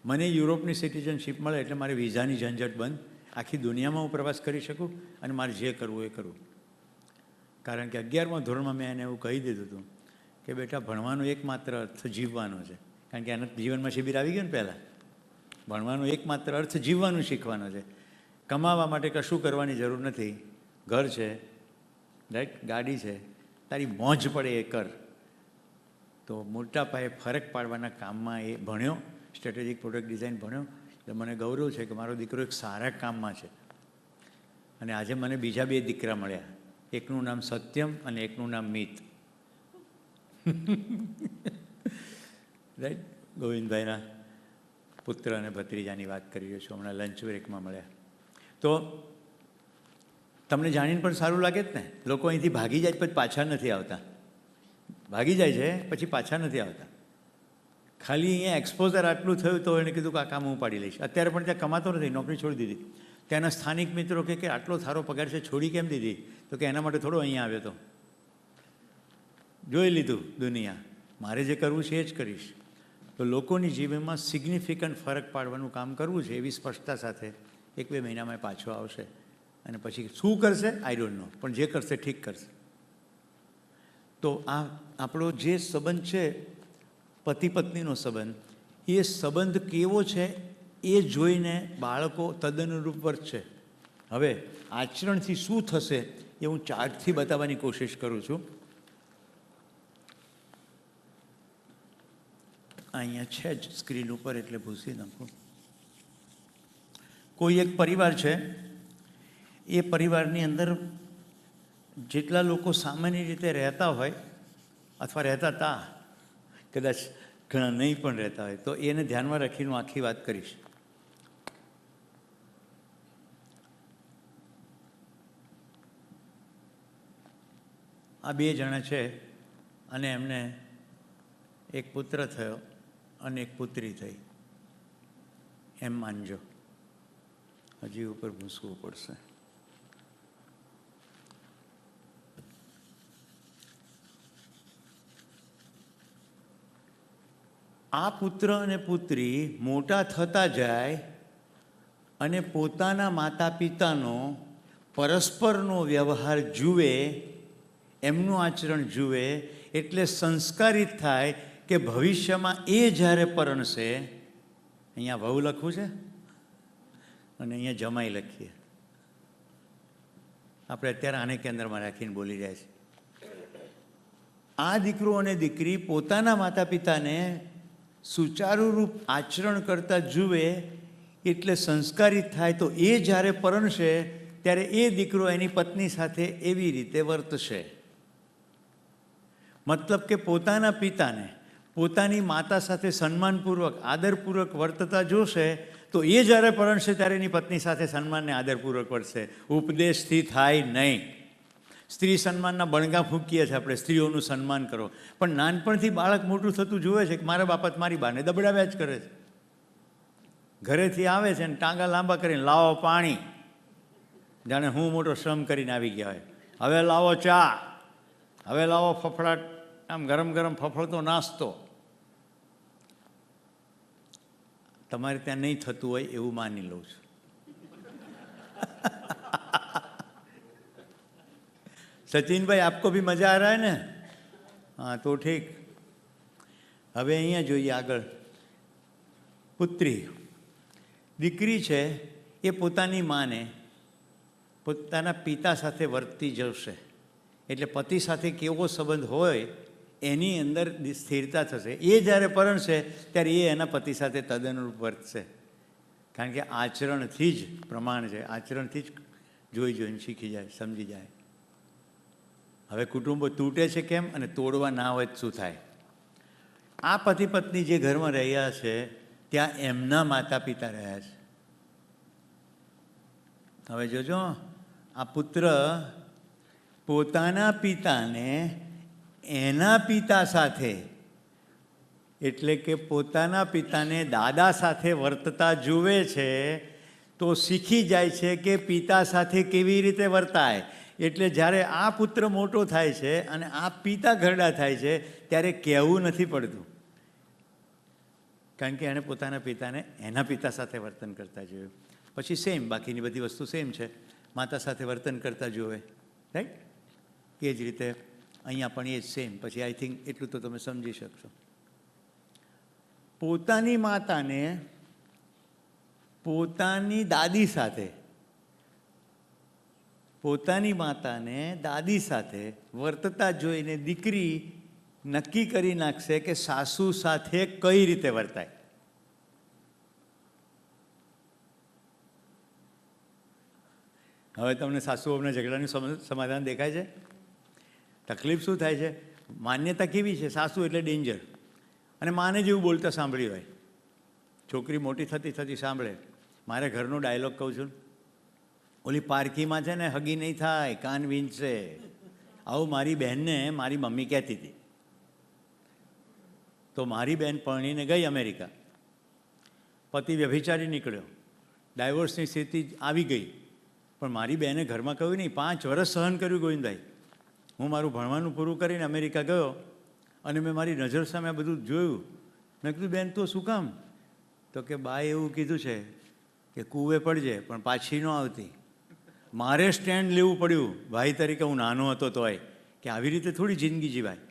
મને યુરોપની સિટીઝનશીપ મળે એટલે મારે વિઝાની ઝંઝટ બંધ, આખી દુનિયામાં હું પ્રવાસ કરી શકું અને મારે જે કરવું એ કરવું. કારણ કે 11મા ધોરણમાં મેં એને એવું કહી દીધું હતું કે બેટા ભણવાનો એકમાત્ર અર્થ જીવવાનો છે. કારણ કે એના જીવનમાં શિબિર આવી ગયો ને પહેલાં. ભણવાનો એકમાત્ર અર્થ જીવવાનું શીખવાનો છે. કમાવા માટે કશું કરવાની જરૂર નથી. ઘર છે, રાઈટ, ગાડી છે, તારી મોજ પડે એ કર. તો મોટા પાયે ફરક પાડવાના કામમાં એ ભણ્યો, સ્ટ્રેટેજિક પ્રોડક્ટ ડિઝાઇન ભણ્યો. એટલે મને ગૌરવ છે કે મારો દીકરો એક સારા કામમાં છે. અને આજે મને બીજા 2 દીકરા મળ્યા, એકનું નામ સત્યમ અને એકનું નામ મિત. રાઈટ, ગોવિંદભાઈના પુત્ર અને ભત્રીજાની વાત કરી રહ્યો છું, હમણાં લંચ બ્રેકમાં મળ્યા. તો તમને જાણીને પણ સારું લાગે જ ને, લોકો અહીંથી ભાગી જાય પછી પાછા નથી આવતા. ભાગી જાય છે પછી પાછા નથી આવતા. ખાલી અહીંયા એક્સપોઝર આટલું થયું તો એણે કીધું કે આ કામ હું પાડી લઈશ. અત્યારે પણ ત્યાં કમાતો નથી, નોકરી છોડી દીધી. ત્યાંના સ્થાનિક મિત્રો કે આટલો સારો પગાર છે, છોડી કેમ દીધી? તો કે એના માટે થોડો અહીંયા આવ્યો હતો, જોઈ લીધું દુનિયા, મારે જે કરવું છે એ જ કરીશ. તો લોકોની જીવનમાં સિગ્નિફિકન્ટ ફરક પાડવાનું કામ કરવું છે એવી સ્પષ્ટતા સાથે 1-2 મહિનામાં પાછો આવશે. અને પછી શું કરશે આઈ ડોન્ટ નો, પણ જે કરશે ઠીક કરશે. તો આ આપણો જે સંબંધ છે પતિ પત્નીનો સંબંધ, એ સંબંધ કેવો છે એ જોઈને બાળકો તદનુરૂપ વર્તશે. હવે આચરણથી શું થશે એ હું ચાર્ટથી બતાવવાની કોશિશ કરું છું. અહીંયા છે જ સ્ક્રીન ઉપર, એટલે ભૂસી નાખું. કોઈ એક પરિવાર છે, એ પરિવારની અંદર જેટલા લોકો સામાન્ય રીતે રહેતા હોય અથવા રહેતા હતા, કદાચ ઘણા નહીં પણ રહેતા હોય, તો એને ધ્યાનમાં રાખીને હું આખી વાત કરીશ. આ 2 જણા છે અને એમને એક પુત્ર થયો અને એક પુત્રી થઈ, એમ માનજો. હજી ઉપર ભૂસવું પડશે. આ પુત્ર અને પુત્રી મોટા થતા જાય અને પોતાના માતા પિતાનો પરસ્પરનો વ્યવહાર જુએ, એમનું આચરણ જુએ, એટલે સંસ્કારિત થાય કે ભવિષ્યમાં એ જ્યારે પરણશે, અહીંયા વહુ લખવું છે અને અહીંયા જમાઈ લખીએ. આપણે અત્યારે આને કેન્દ્રમાં રાખીને બોલી રહ્યા છીએ. આ દીકરો અને દીકરી પોતાના માતા પિતાને સુચારુરૂપ આચરણ કરતા જુએ એટલે સંસ્કારિત થાય. તો એ જ્યારે પરણશે ત્યારે એ દીકરો એની પત્ની સાથે એવી રીતે વર્તશે. મતલબ કે પોતાના પિતાને પોતાની માતા સાથે સન્માનપૂર્વક આદરપૂર્વક વર્તતા જોશે તો એ જ્યારે પરણશે ત્યારે એની પત્ની સાથે સન્માનને આદરપૂર્વક વર્તશે. ઉપદેશથી થાય નહીં. સ્ત્રી સન્માનના બણગા ફૂંકીએ છીએ આપણે, સ્ત્રીઓનું સન્માન કરો, પણ નાનપણથી બાળક મોટું થતું જોવે છે કે મારા બાપા મારી બાને દબડાવ્યા જ કરે છે. ઘરેથી આવે છે ને ટાંગા લાંબા કરીને લાવો પાણી, જાણે હું મોટો શ્રમ કરીને આવી ગયા હોય. હવે લાવો ચા, હવે લાવો ફફડાટ, આમ ગરમ ગરમ ફફડતો નાસ્તો. તમારે ત્યાં નહીં થતું હોય એવું માની લઉં છું. सचिन भाई आपको भी मजा आ रहा है ना? हाँ तो ठीक. હવે અહીંયા જોઈએ આગળ. પુત્રી, દીકરી છે એ પોતાની માને પોતાના પિતા સાથે વર્તી જશે. એટલે પતિ સાથે કેવો સંબંધ હોય એની અંદર સ્થિરતા થશે. એ જ્યારે પરણશે ત્યારે એ એના પતિ સાથે તદનુરૂપ વર્તશે. કારણ કે આચરણથી જ પ્રમાણ છે, આચરણથી જ જોઈને શીખી જાય, સમજી જાય. હવે કુટુંબો તૂટે છે કેમ અને તોડવા ના હોય શું થાય? આ પતિ પત્ની જે ઘરમાં રહ્યા છે ત્યાં એમના માતા પિતા રહ્યા છે. હવે જોજો, આ પુત્ર પોતાના પિતાને એના પિતા સાથે, એટલે કે પોતાના પિતાને દાદા સાથે વર્તતા જુએ છે તો શીખી જાય છે કે પિતા સાથે કેવી રીતે વર્તાય. એટલે જ્યારે આ પુત્ર મોટો થાય છે અને આ પિતા ઘરડા થાય છે ત્યારે કહેવું નથી પડતું, કારણ કે એણે પોતાના પિતાને એના પિતા સાથે વર્તન કરતા જોયું. પછી સેમ, બાકીની બધી વસ્તુ સેમ છે, માતા સાથે વર્તન કરતા જોવે, રાઈટ? એ જ રીતે અહીંયા પણ એ જ સેમ. પછી આઈ થિંક એટલું તો તમે સમજી શકશો. પોતાની માતાને પોતાની દાદી સાથે પોતાની માતાને દાદી સાથે વર્તતા જોઈને દીકરી નક્કી કરી નાખશે કે સાસુ સાથે કઈ રીતે વર્તાય. હવે તમને સાસુઓના ઝઘડાનું સમાધાન દેખાય છે? તકલીફ શું થાય છે? માન્યતા કેવી છે? સાસુ એટલે ડેન્જર, અને માને જેવું બોલતા સાંભળ્યું હોય. છોકરી મોટી થતી થતી સાંભળે. મારે ઘરનો ડાયલોગ કહું છું, ઓલી પારકીમાં છે ને હગી નહીં થાય, કાન વીંચશે. આવું મારી બહેનને મારી મમ્મી કહેતી હતી. તો મારી બહેન પરણીને ગઈ અમેરિકા, પતિ વ્યભિચારી નીકળ્યો, ડાયવોર્સની સ્થિતિ આવી ગઈ. પણ મારી બહેને ઘરમાં કહ્યું નહીં, 5 વર્ષ સહન કર્યું ગોવિંદભાઈ. હું મારું ભણવાનું પૂરું કરીને અમેરિકા ગયો અને મેં મારી નજર સામે આ બધું જોયું. મેં કીધું, બેન તો શું કામ? તો કે બાએ એવું કીધું છે કે કૂવે પડજે પણ પાછી ન આવતી. મારે સ્ટેન્ડ લેવું પડ્યું ભાઈ તરીકે, હું નાનો હતો તોય, કે આવી રીતે થોડી જિંદગી જીવાય.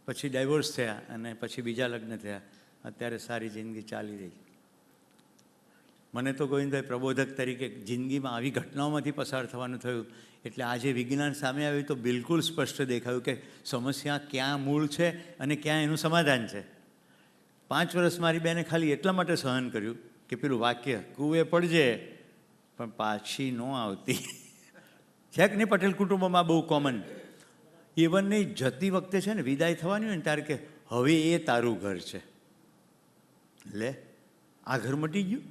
પછી ડાયવોર્સ થયા અને પછી બીજા લગ્ન થયા. અત્યારે સારી જિંદગી ચાલી રહી. મને તો ગોવિંદભાઈ પ્રબોધક તરીકે જિંદગીમાં આવી ઘટનાઓમાંથી પસાર થવાનું થયું. એટલે આજે વિજ્ઞાન સામે આવ્યું તો બિલકુલ સ્પષ્ટ દેખાયું કે સમસ્યા ક્યાં મૂળ છે અને ક્યાં એનું સમાધાન છે. 5 વર્ષ મારી બેને ખાલી એટલા માટે સહન કર્યું કે પેલું વાક્ય કૂવે પડજે પણ પાછી ન આવતી છે કે નહીં? પટેલ કુટુંબોમાં બહુ કોમન. ઇવન નહીં, જતી વખતે છે ને વિદાય થવાની હોય ને ત્યારે કે હવે એ તારું ઘર છે, લે આ ઘર મટી ગયું.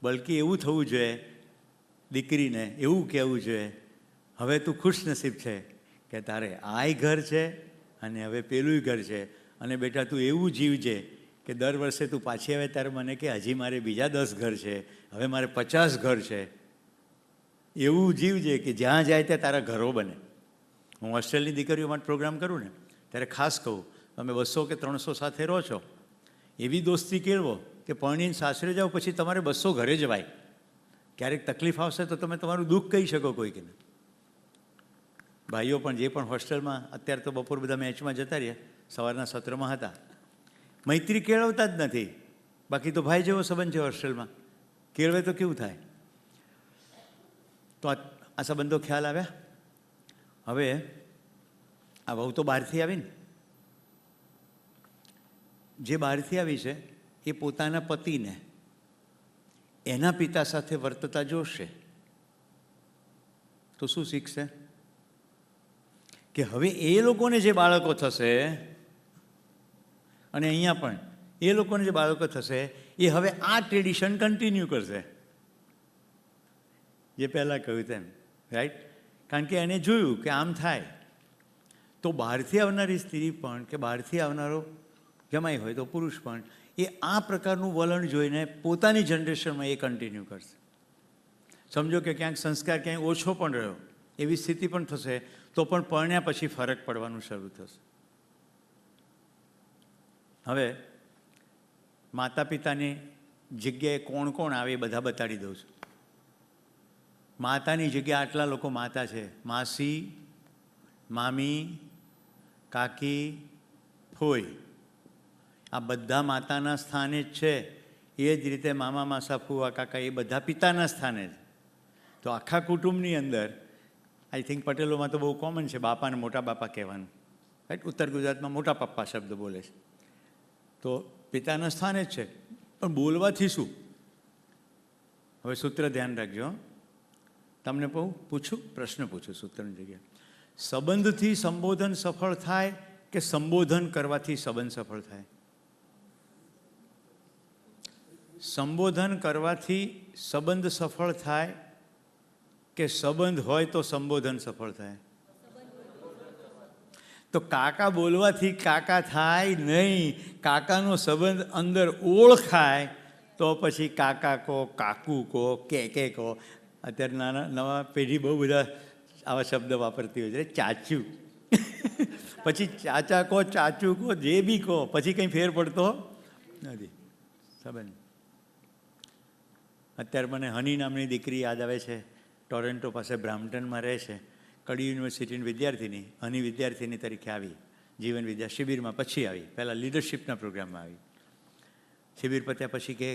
બલકે એવું થવું જોઈએ, દીકરીને એવું કહેવું જોઈએ, હવે તું ખુશનસીબ છે કે તારે આય ઘર છે અને હવે પેલું ઘર છે. અને બેટા તું એવું જીવજે કે દર વર્ષે તું પાછી આવે ત્યારે મને કે હજી મારે બીજા 10 ઘર છે, હવે મારે 50 ઘર છે. એવું જીવજે કે જ્યાં જાય ત્યાં તારા ઘરો બને. હું હોસ્ટેલની દીકરીઓ માટે પ્રોગ્રામ કરું ને ત્યારે ખાસ કહું, તમે 200 કે 300 સાથે રહો છો, એવી દોસ્તી કેળવો કે પરણીને સાસરે જાઓ પછી તમારે 200 ઘરે જવાય. ક્યારેક તકલીફ આવશે તો તમે તમારું દુઃખ કહી શકો કોઈકને. ભાઈઓ પણ જે પણ હોસ્ટેલમાં, અત્યારે તો બપોર બધા મેચમાં જતા રહ્યા, સવારના સત્રમાં હતા, મૈત્રી કેળવતા જ નથી. બાકી તો ભાઈ જેવો સંબંધ છે હોસ્ટેલમાં, કેળવે તો કેવું થાય? તો આ સંબંધો ખ્યાલ આવ્યા. હવે આ વહુ તો બહારથી આવી ને, જે બહારથી આવી છે એ પોતાના પતિને એના પિતા સાથે વર્તતા જોશે તો શું શીખશે? કે હવે એ લોકોને જે બાળકો થશે, અને અહીંયા પણ એ લોકોને જે બાળકો થશે એ હવે આ ટ્રેડિશન કન્ટિન્યુ કરશે, જે પહેલાં કહ્યું તેમ, રાઈટ? કારણ કે એને જોયું કે આમ થાય. તો બહારથી આવનારી સ્ત્રી પણ કે બહારથી આવનારો જમાઈ હોય તો પુરુષ પણ એ આ પ્રકારનું વલણ જોઈને પોતાની જનરેશનમાં એ કન્ટિન્યુ કરશે. સમજો કે ક્યાંક સંસ્કાર ક્યાંય ઓછો પણ રહ્યો, એવી સ્થિતિ પણ થશે, તો પણ પરણ્યા પછી ફરક પડવાનું શરૂ થશે. હવે માતા પિતાની જગ્યાએ કોણ કોણ આવે એ બધા બતાડી દઉં છું. માતાની જગ્યાએ આટલા લોકો માતા છે: માસી, મામી, કાકી, ફોઈ. આ બધા માતાના સ્થાને જ છે. એ જ રીતે મામા, માસા, ફુવા, કાકા એ બધા પિતાના સ્થાને છે. તો આખા કુટુંબની અંદર આઈ થિંક પટેલોમાં તો બહુ કોમન છે બાપાને મોટા બાપા કહેવાનું, રાઈટ? ઉત્તર ગુજરાતમાં મોટા પપ્પા શબ્દ બોલે છે. તો પિતાના સ્થાને જ છે. પણ બોલવાથી શું? હવે સૂત્ર ધ્યાન રાખજો. તમને પૂછું, પ્રશ્ન પૂછું સૂત્રની જગ્યાએ. સંબંધથી સંબોધન સફળ થાય કે સંબોધન કરવાથી સંબંધ સફળ થાય? સંબોધન કરવાથી સંબંધ સફળ થાય કે સંબંધ હોય તો સંબોધન સફળ થાય? તો કાકા બોલવાથી કાકા થાય નહીં. કાકાનો સંબંધ અંદર ઓળખાય તો પછી કાકા કહો, કાકુ કહો, કે કહો. અત્યારે નાના નવા પેઢી બહુ બધા આવા શબ્દ વાપરતી હોય છે. ચાચુ પછી ચાચા કહો, ચાચુ કહો, જે બી કહો, પછી કંઈ ફેર પડતો નથી સંબંધ. અત્યારે મને હની નામની દીકરી યાદ આવે છે. ટોરેન્ટો પાસે બ્રામ્પટનમાં રહે છે. કડી યુનિવર્સિટીની વિદ્યાર્થીની, હની વિદ્યાર્થીની તરીકે આવી જીવન વિદ્યા શિબિરમાં. પછી આવી, પહેલાં લીડરશિપના પ્રોગ્રામમાં આવી. શિબિર પત્યા પછી કે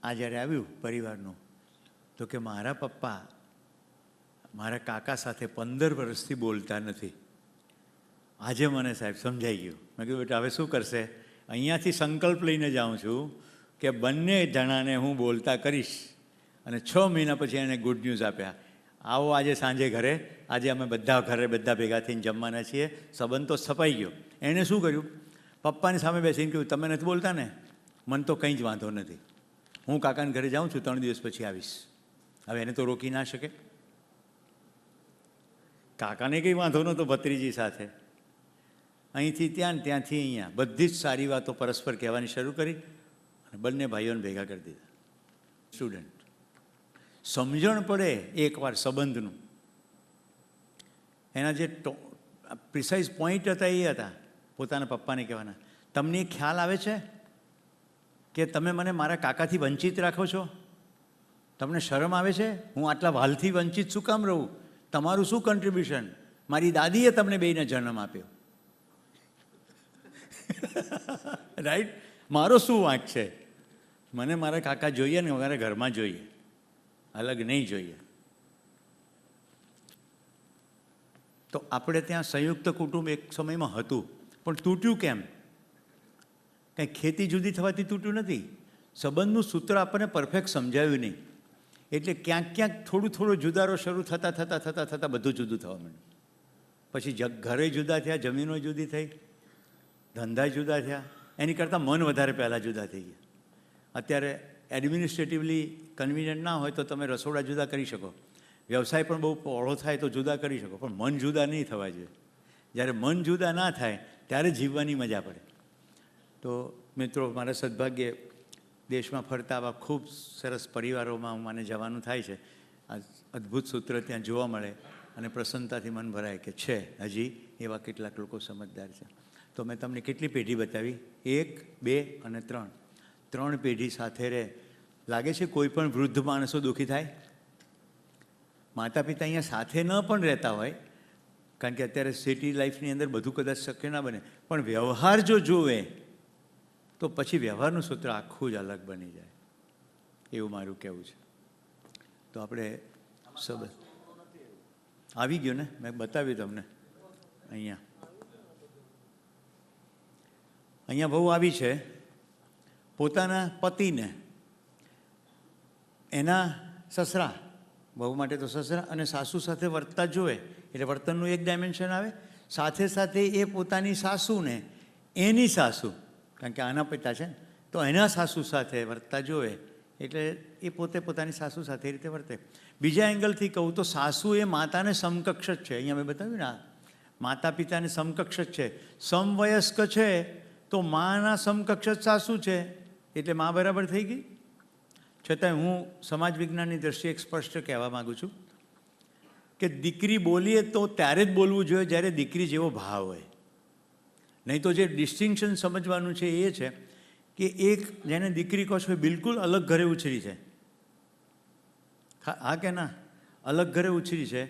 આ જ્યારે આવ્યું પરિવારનું, તો તો કે મારા પપ્પા મારા કાકા સાથે 15 વર્ષથી બોલતા નથી. આજે મને સાહેબ સમજાઈ ગયું. મેં કીધું બેટા હવે શું કરશે? અહીંયાથી સંકલ્પ લઈને જાઉં છું કે બંને જણાને હું બોલતા કરીશ. અને 6 મહિના પછી એને ગુડ ન્યૂઝ આપ્યા, આવો આજે સાંજે ઘરે, આજે અમે બધા ભેગા થઈને જમવાના છીએ. સંબંધ તો સ્થપાઈ ગયો. એણે શું કર્યું? પપ્પાની સામે બેસીને કહ્યું તમે નથી બોલતા ને, મને તો કંઈ જ વાંધો નથી, હું કાકાને ઘરે જાઉં છું, 3 દિવસ પછી આવીશ. હવે એને તો રોકી ના શકે. કાકાને કંઈ વાંધો નહોતો ભત્રીજી સાથે. અહીંથી ત્યાં ને ત્યાંથી અહીંયા બધી જ સારી વાતો પરસ્પર કહેવાની શરૂ કરી અને બંને ભાઈઓને ભેગા કરી દીધા. સ્ટુડન્ટ સમજણ પડે એકવાર સંબંધનું, એના જે પ્રિસાઇઝ પોઈન્ટ હતા એ હતા પોતાના પપ્પાને કહેવાના, તમને એ ખ્યાલ આવે છે કે તમે મને મારા કાકાથી વંચિત રાખો છો? તમને શરમ આવે છે? હું આટલા વાલથી વંચિત શું કામ રહું? તમારું શું કન્ટ્રીબ્યુશન? મારી દાદીએ તમને બેયને જન્મ આપ્યો, રાઈટ? મારો શું વાંક છે? મને મારા કાકા જોઈએ ને મારા ઘરમાં જોઈએ, અલગ નહીં જોઈએ. તો આપણે ત્યાં સંયુક્ત કુટુંબ એક સમયમાં હતું, પણ તૂટ્યું કેમ? કંઈ ખેતી જુદી થવાથી તૂટ્યું નથી. સંબંધનું સૂત્ર આપણને પરફેક્ટ સમજાવ્યું નહીં, એટલે ક્યાંક થોડું જુદારો શરૂ થતાં બધું જુદું થવા માંડ્યું. પછી ઘરે જુદા થયા, જમીનો જુદી થઈ, ધંધા જુદા થયા, એની કરતાં મન વધારે પહેલાં જુદા થઈ ગયા. અત્યારે એડમિનિસ્ટ્રેટિવલી કન્વિનિયન્ટ ના હોય તો તમે રસોડા જુદા કરી શકો, વ્યવસાય પણ બહુ પહોળો થાય તો જુદા કરી શકો, પણ મન જુદા નહીં થવા જોઈએ. જ્યારે મન જુદા ના થાય ત્યારે જીવવાની મજા પડે. તો મિત્રો, મારા સદભાગ્યે દેશમાં ફરતા આવા ખૂબ સરસ પરિવારોમાં મને જવાનું થાય છે. આ અદ્ભુત સૂત્ર ત્યાં જોવા મળે અને પ્રસન્નતાથી મન ભરાય કે છે હજી એવા કેટલાક લોકો સમજદાર છે. તો મેં તમને કેટલી પેઢી બતાવી? 1, 2 અને 3. 3 પેઢી સાથે રહે. લાગે છે કોઈ પણ વૃદ્ધ માણસો દુઃખી થાય? માતા પિતા અહીંયા સાથે ન પણ રહેતા હોય, કારણ કે અત્યારે સિટી લાઈફની અંદર બધું કદાચ શક્ય ના બને, પણ વ્યવહાર જો જોવે તો પછી વ્યવહારનું સૂત્ર આખું જ અલગ બની જાય, એવું મારું કહેવું છે. તો આપણે સંબંધ આવી ગયો ને, મેં બતાવ્યું તમને. અહીંયા બહુ આવી છે, પોતાના પતિને એના સસરા, બહુ માટે તો સસરા અને સાસુ સાથે વર્તતા જોવે એટલે વર્તનનું એક ડાયમેન્શન આવે. સાથે સાથે એ પોતાની સાસુને એની સાસુ, કારણ કે આના પિતા છે ને, તો એના સાસુ સાથે વર્તતા જોવે એટલે એ પોતે પોતાની સાસુ સાથે એ રીતે વર્તે. બીજા એંગલથી કહું તો સાસુ એ માતાને સમકક્ષ જ છે. અહીંયા મેં બતાવ્યું ને, માતા પિતાને સમકક્ષ જ છે. સમવયસ્ક છે તો માના સમકક્ષ જ સાસુ છે, એટલે મા બરાબર થઈ ગઈ. છતાંય હું સમાજ વિજ્ઞાનની દ્રષ્ટિએ એક સ્પષ્ટ કહેવા માગું છું કે દીકરી બોલીએ તો ત્યારે જ બોલવું જોઈએ જ્યારે દીકરી જેવો ભાવ હોય. નહીં તો જે ડિસ્ટિંક્શન સમજવાનું છે એ છે કે એક જેને દીકરી કહો છો એ બિલકુલ અલગ ઘરે ઉછરી છે. હા કે ના? અલગ ઘરે ઉછરી છે,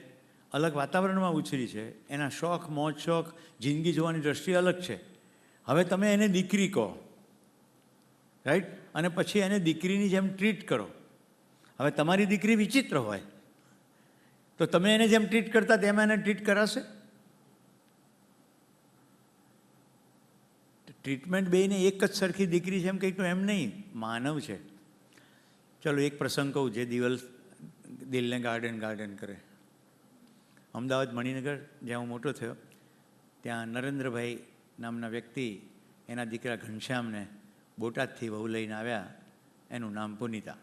અલગ વાતાવરણમાં ઉછરી છે, એના શોખ, મોજ શોખ, જિંદગી જોવાની દ્રષ્ટિ અલગ છે. હવે તમે એને દીકરી કહો, રાઈટ, અને પછી એને દીકરીની જેમ ટ્રીટ કરો. હવે તમારી દીકરી વિચિત્ર હોય તો તમે એને જેમ ટ્રીટ કરતા તેમ એને ટ્રીટ કરાશે? ટ્રીટમેન્ટ બેયને એક જ સરખી દીકરી છે એમ કંઈક તો એમ નહીં, માનવ છે. ચલો એક પ્રસંગ કહું જે દિલને ગાર્ડન કરે. અમદાવાદ મણિનગર જ્યાં હું મોટો થયો ત્યાં નરેન્દ્રભાઈ નામના વ્યક્તિ એના દીકરા ઘનશ્યામને બોટાદથી વહુ લઈને આવ્યા. એનું નામ પુનિતા.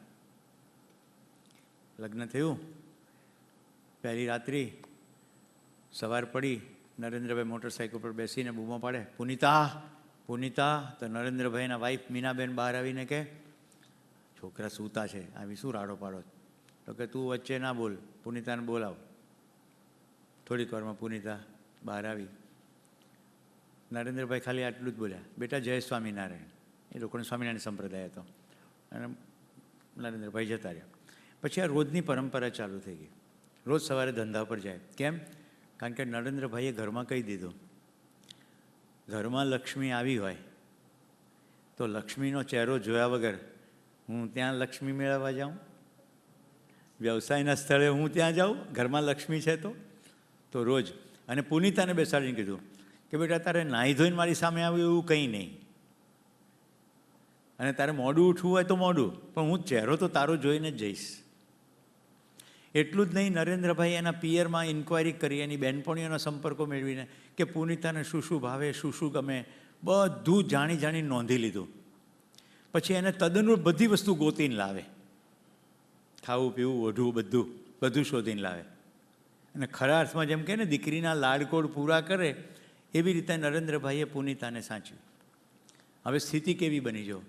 લગ્ન થયું, પહેલી રાત્રિ, સવાર પડી, નરેન્દ્રભાઈ મોટરસાઇકલ પર બેસીને બૂમો પાડે, પુનિતા પુનિતા. તો નરેન્દ્રભાઈના વાઈફ મીનાબેન બહાર આવીને કે છોકરા સૂતા છે, આવી શું રાડો પાડો? તો કે તું વચ્ચે ના બોલ, પુનિતાને બોલાવ. થોડીક વારમાં પુનિતા બહાર આવી. નરેન્દ્રભાઈ ખાલી આટલું જ બોલ્યા, બેટા જય સ્વામિનારાયણ. એ લોકોને સ્વામિનારાયણ સંપ્રદાય હતો અને નરેન્દ્રભાઈ જતા રહ્યા. પછી આ રોજની પરંપરા ચાલુ થઈ ગઈ. રોજ સવારે ધંધા પર જાય. કેમ? કારણ કે નરેન્દ્રભાઈએ ઘરમાં કહી દીધું, ઘરમાં લક્ષ્મી આવી હોય તો લક્ષ્મીનો ચહેરો જોયા વગર હું ત્યાં લક્ષ્મી મેળવવા જાઉં? વ્યવસાયના સ્થળે હું ત્યાં જાઉં, ઘરમાં લક્ષ્મી છે તો રોજ. અને પુનિતાને બેસાડીને કીધું કે બેટા તારે નાહી ધોઈને મારી સામે આવ્યું એવું કંઈ નહીં, અને તારે મોડું ઉઠવું હોય તો મોડું, પણ હું ચહેરો તો તારો જોઈને જ જઈશ. એટલું જ નહીં, નરેન્દ્રભાઈ એના પિયરમાં ઇન્ક્વાયરી કરી, એની બહેનપણીઓના સંપર્કો મેળવીને કે પુનિતાને શું શું ભાવે, શું શું ગમે, બધું જાણી નોંધી લીધું. પછી એને તદનુરૂપ બધી વસ્તુ ગોતીને લાવે, ખાવું પીવું ઓઢવું બધું શોધીને લાવે. અને ખરા અર્થમાં જેમ કહે ને દીકરીના લાડકોડ પૂરા કરે, એવી રીતે નરેન્દ્રભાઈએ પુનિતાને સાચવી. હવે સ્થિતિ કેવી બની જો,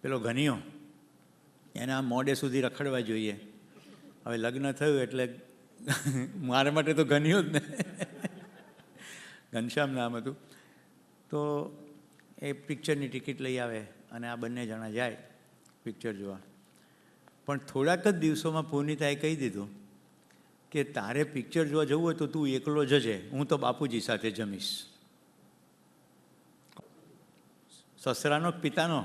પેલો ઘનિયો એને આ મોડે સુધી રખડવા જોઈએ. હવે લગ્ન થયું એટલે મારા માટે તો ઘનિયો જ ને, ઘનશ્યામ નામ હતું. તો એ પિક્ચરની ટિકિટ લઈ આવે અને આ બંને જણા જાય પિક્ચર જોવા. પણ થોડાક જ દિવસોમાં પુનિતાએ કહી દીધું કે તારે પિક્ચર જોવા જવું હોય તો તું એકલો જજે, હું તો બાપુજી સાથે જમીશ. સસરાનો પિતાનો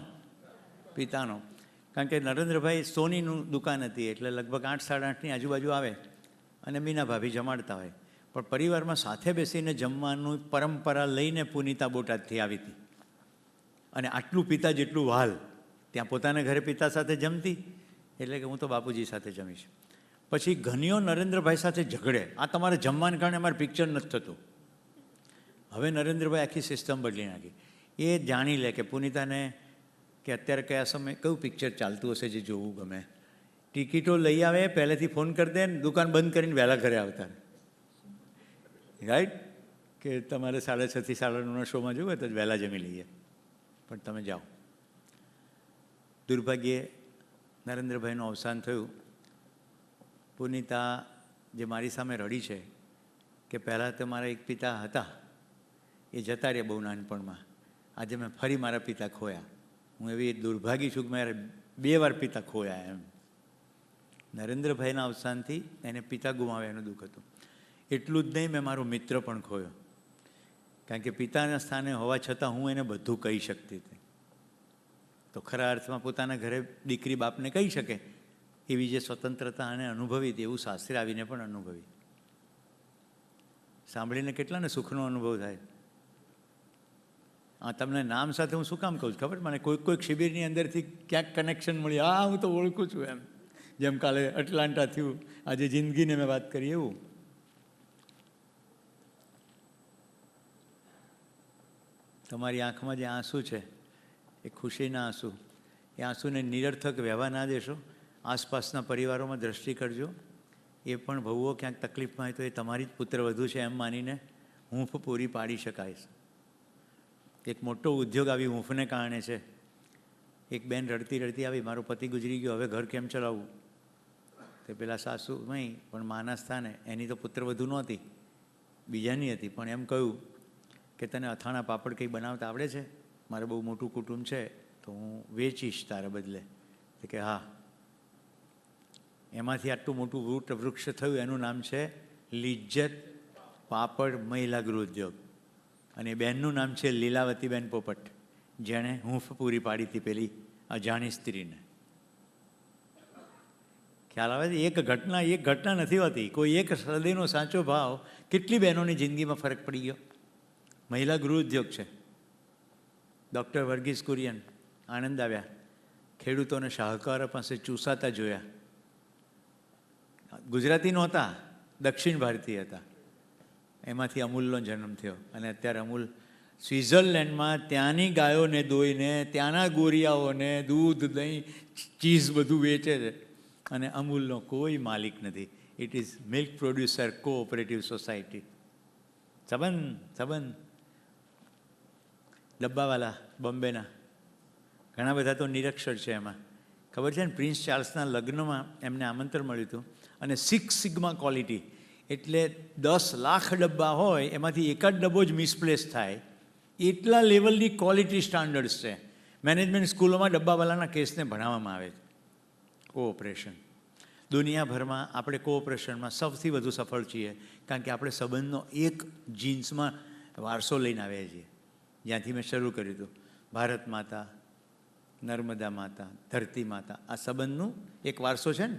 કારણ કે નરેન્દ્રભાઈ સોનીનું દુકાન હતી એટલે લગભગ 8, 8:30ની આજુબાજુ આવે અને મીના ભાભી જમાડતા હોય. પણ પરિવારમાં સાથે બેસીને જમવાનું પરંપરા લઈને પુનિતા બોટાદથી આવી હતી. અને આટલું પિતા જેટલું વહાલ ત્યાં પોતાના ઘરે પિતા સાથે જમતી, એટલે કે હું તો બાપુજી સાથે જમીશ. પછી ઘનિયો નરેન્દ્રભાઈ સાથે ઝઘડે, આ તમારે જમવાને કારણે અમારે પિક્ચર નથી થતું. હવે નરેન્દ્રભાઈ આખી સિસ્ટમ બદલી નાખી. એ જાણી લે કે પુનિતાને કે અત્યારે કયા સમયે કયું પિક્ચર ચાલતું હશે જે જોવું ગમે. ટિકિટો લઈ આવે, પહેલેથી ફોન કરી દે, દુકાન બંધ કરીને વહેલા ઘરે આવતા. રાઈટ, કે તમારે 6:30 થી 9:30 શોમાં જવું હોય તો વહેલા જમી લઈએ, પણ તમે જાઓ. દુર્ભાગ્યે નરેન્દ્રભાઈનું અવસાન થયું. પુનિતા જે મારી સામે રડી છે કે પહેલાં તો મારા એક પિતા હતા, એ જતા રહ્યા બહુ નાનપણમાં, આજે મેં ફરી મારા પિતા ખોયા. હું એવી દુર્ભાગી છું કે મારે 2 વાર પિતા ખોયા એમ. નરેન્દ્રભાઈના અવસાનથી એને પિતા ગુમાવે એનું દુઃખ હતું. એટલું જ નહીં, મેં મારો મિત્ર પણ ખોયો, કારણ કે પિતાના સ્થાને હોવા છતાં હું એને બધું કહી શકતી હતી. તો ખરા અર્થમાં પોતાના ઘરે દીકરી બાપને કહી શકે એવી જે સ્વતંત્રતા અને અનુભવી હતી, એવું સાસરે આવીને પણ અનુભવી. સાંભળીને કેટલાને સુખનો અનુભવ થાય. હા, તમને નામ સાથે હું શું કામ કહું છું ખબર? મને કોઈક શિબિરની અંદરથી ક્યાંક કનેક્શન મળી, હા હું તો ઓળખું છું એમ. જેમ કાલે એટલાન્ટા થયું, આજે જિંદગીને મેં વાત કરી એવું. તમારી આંખમાં જે આંસુ છે એ ખુશીના આંસુ, એ આંસુને નિરર્થક વહેવા ના દેશો. આસપાસના પરિવારોમાં દ્રષ્ટિ કરજો. એ પણ ભવવો ક્યાંક તકલીફમાં હોય તો એ તમારી જ પુત્રવધુ છે એમ માનીને હૂંફ પૂરી પાડી શકાય છે. એક મોટો ઉદ્યોગ આવી હૂંફને કારણે છે. એક બેન રડતી આવી, મારો પતિ ગુજરી ગયો, હવે ઘર કેમ ચલાવવું? તે પેલા સાસુ નહીં પણ માના સ્થાને, એની તો પુત્રવધુ નહોતી, બીજાની હતી, પણ એમ કહ્યું કે તને અથાણા પાપડ કંઈ બનાવતા આવડે છે? મારે બહુ મોટું કુટુંબ છે તો હું વેચીશ તારા બદલે. તો કે હા. એમાંથી આટલું મોટું વૃક્ષ થયું, એનું નામ છે લિજ્જત પાપડ મહિલા ગૃહ ઉદ્યોગ. અને બહેનનું નામ છે લીલાવતીબેન પોપટ, જેણે હૂંફ પૂરી પાડી હતી પેલી અજાણી સ્ત્રીને. ખ્યાલ આવે છે? એક ઘટના નથી હોતી, કોઈ એક હૃદયનો સાચો ભાવ કેટલી બહેનોની જિંદગીમાં ફરક પડી ગયો. મહિલા ગૃહ ઉદ્યોગ છે. ડૉક્ટર વર્ગીસ કુરિયન આણંદ આવ્યા, ખેડૂતોને શાહકારો પાસે ચૂસાતા જોયા. ગુજરાતી નહોતા, દક્ષિણ ભારતીય હતા. એમાંથી અમૂલનો જન્મ થયો અને અત્યારે અમૂલ સ્વિટ્ઝરલેન્ડમાં ત્યાંની ગાયોને દોઈને ત્યાંના ગોરિયાઓને દૂધ, દહીં, ચીઝ બધું વેચે છે. અને અમૂલનો કોઈ માલિક નથી. It is milk producer cooperative society. સંબંધ ડબ્બાવાલા બોમ્બેના ઘણા બધા તો નિરક્ષર છે. એમાં ખબર છે ને, પ્રિન્સ ચાર્લ્સના લગ્નમાં એમને આમંત્રણ મળ્યું હતું. અને 6 સિગ્મા ક્વોલિટી એટલે 10 લાખ ડબ્બા હોય એમાંથી એકાદ ડબ્બો જ મિસપ્લેસ થાય, એટલા લેવલની ક્વોલિટી સ્ટાન્ડર્ડ્સ છે. મેનેજમેન્ટ સ્કૂલોમાં ડબ્બાવાલાના કેસને ભણાવવામાં આવે છે. કોઓપરેશન દુનિયાભરમાં આપણે કોઓપરેશનમાં સૌથી વધુ સફળ છીએ, કારણ કે આપણે સંબંધનો એક જીન્સમાં વારસો લઈને આવ્યા છીએ. જ્યાંથી મેં શરૂ કર્યું હતું, ભારત માતા, નર્મદા માતા, ધરતી માતા, આ સંબંધનું એક વારસો છે ને.